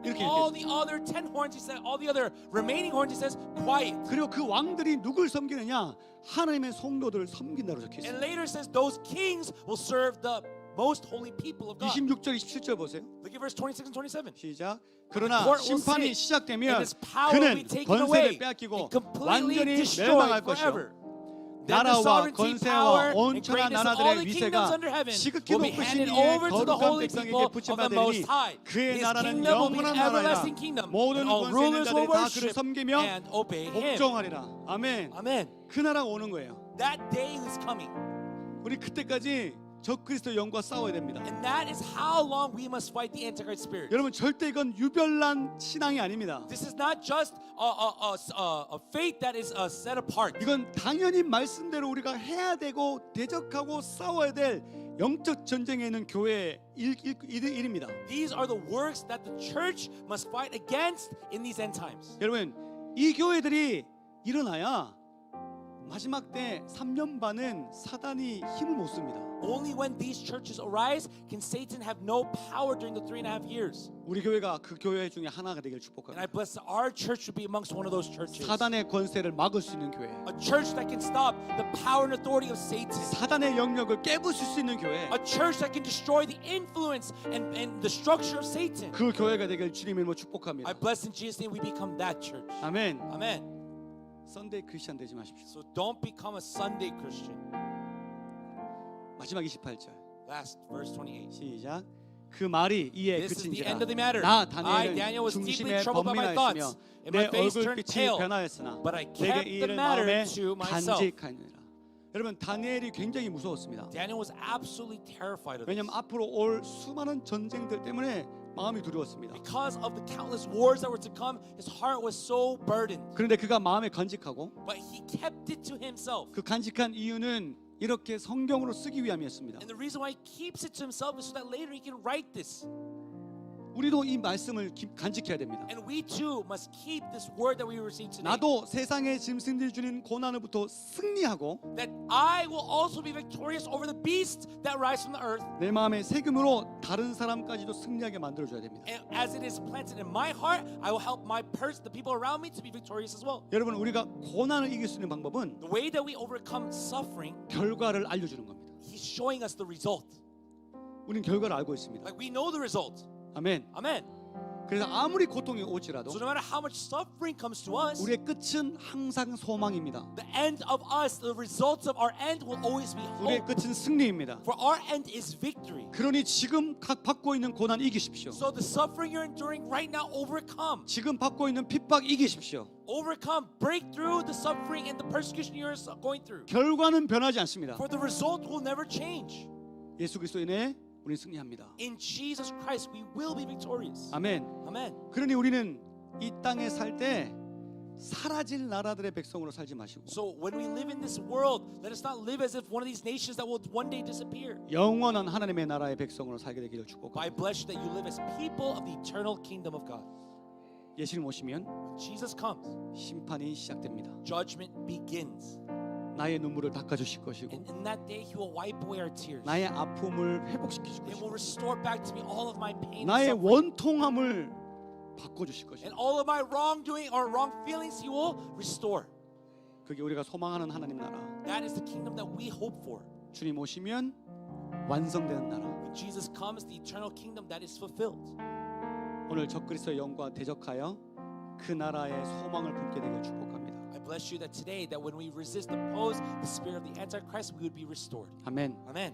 이렇게 All 얘기했어요. the other 10 horns, he said, all the other remaining horns, he says, quiet. 그리고 그 왕들이 누굴 섬기느냐? 하나님의 성도들을 섬긴다고 적혀 있어요. And later says those kings will serve the most holy people of God. 26절 27절 보세요. Look at verse 26 and 27. 시작. 그러나 court will 심판이 sit, 시작되면 and his power will 그는 be taken 권세를 away 빼앗기고 and completely 완전히 destroyed 멸망할 forever. 것이요 Then the 나라와 sovereignty, 권세와 power, and 온천한 greatness of all 나라들의 the kingdoms 위세가 under heaven 지극히 will be 높으신 handed 이의 over to the 거룩한 holy 백성에게 people of 붙임받으리니 the Most High. 그의 His 나라는 kingdom will be 영원한 an 나라이라 everlasting kingdom, 모든 and all 권세 있는 rulers will 자들이 다 그를 worship 섬기며 and obey Him. 복종하리라. 아멘. Amen. 그 나라가 오는 거예요. That day is coming, 우리 그때까지 적그리스도 영과 싸워야 됩니다. and that is how long we must fight the Antichrist spirit. 여러분 절대 이건 유별난 신앙이 아닙니다. This is not just a faith that is set apart. 이건 당연히 말씀대로 우리가 해야 되고 대적하고 싸워야 될 영적 전쟁에 있는 교회의 일입니다. These are the works that the church must fight against in these end times. 여러분 이 교회들이 일어나야 마지막 때 3년 반은 사단이 힘을 못 씁니다. Only when these churches arise can Satan have no power during the 3.5 years. 우리 교회가 그 교회 중에 하나가 되길 And I 축복합니다. bless our church to be amongst one of those churches. 사단의 권세를 막을 수 있는 교회, A church that can stop the power and authority of Satan. 사단의 영역을 깨부술 수 있는 교회, A church that can destroy the influence and the structure of Satan. 그 교회가 되길 주님의 이름으로 I 축복합니다. bless in Jesus' name we become that church. 아멘. Amen. 썬데이 크리스천 되지 마십시오. So don't become a Sunday Christian. 마지막 28절 Last verse 28. 시작. 그 말이 이에 This is the 그친지라 end of the matter. 나 I, 다니엘은 Daniel, was deeply 중심에 troubled by my 범민하였으며 thoughts, and 내 my face turned 얼굴빛이 pale. 변하였으나 But I 내게 kept 이 the 일을 matter 마음에 to myself. 간직하니라. 여러분 다니엘이 굉장히 무서웠습니다. Daniel was absolutely terrified of this. 왜냐하면 앞으로 올 수많은 전쟁들 때문에 마음이 두려웠습니다. Because of the countless wars that were to come, his heart was so burdened. 그런데 그가 마음에 간직하고 But he kept it to himself. 그 간직한 이유는 이렇게 성경으로 쓰기 위함이었습니다. And the reason why he keeps it to himself is so that later he can write this. 우리도 이 말씀을 간직해야 됩니다. And we too must keep this word that we received today. 나도 세상의 짐승들이 주는 고난으로부터 승리하고 That I will also be victorious over the beasts that rise from the earth. 내 마음의 새김으로 다른 사람까지도 승리하게 만들어줘야 됩니다. And as it is planted in my heart, I will help the people around me to be victorious as well. 여러분 우리가 고난을 이길 수 있는 방법은 The way that we overcome suffering, 결과를 알려주는 겁니다. he's showing us the result. 우리는 결과를 알고 있습니다. Like we know the result. 아멘. Amen. 그래서 아무리 고통이 올지라도 So no matter how much suffering comes to us, 우리의 끝은 항상 소망입니다. the end of us, the results of our end will always be 우리의 hope. 끝은 승리입니다. For our end is victory. 그러니 지금 받고 있는 고난 이기십시오. So the suffering you're enduring right now, overcome. 지금 받고 있는 핍박 이기십시오. Overcome, break through the suffering and the persecution you're going through. 결과는 변하지 않습니다. For the result will never change. 예수 그리스도 인해 우리는 승리합니다. In Jesus Christ, we will be victorious. 아멘. Amen. 그러니 우리는 이 땅에 살 때 사라질 나라들의 백성으로 살지 마시고 So when we live in this world, let us not live as if one of these nations that will one day disappear. 영원한 하나님의 나라의 백성으로 살게 되기를 But I 축복합니다. bless you that you live as people of the eternal kingdom of God. 예수님 오시면 When Jesus comes, 심판이 시작됩니다. judgment begins. 나의 눈물을 닦아주실 것이고 And in that day, He will wipe away our tears. 나의 아픔을 회복시키실 It will 것이고 restore back to me all of my pain and 나의 suffering. 원통함을 바꿔주실 And 것이고 all of my wrongdoing or wrong feelings, He will restore. 그게 우리가 소망하는 하나님 나라. That is the kingdom that we hope for. 주님 오시면 완성되는 나라. When Jesus comes, the eternal kingdom that is fulfilled. 오늘 적그리스도의 영과 대적하여 그 나라의 소망을 품게 되길 축복합니다. I bless you that today, that when we resist, oppose the spirit of the Antichrist, we would be restored. 아멘. Amen.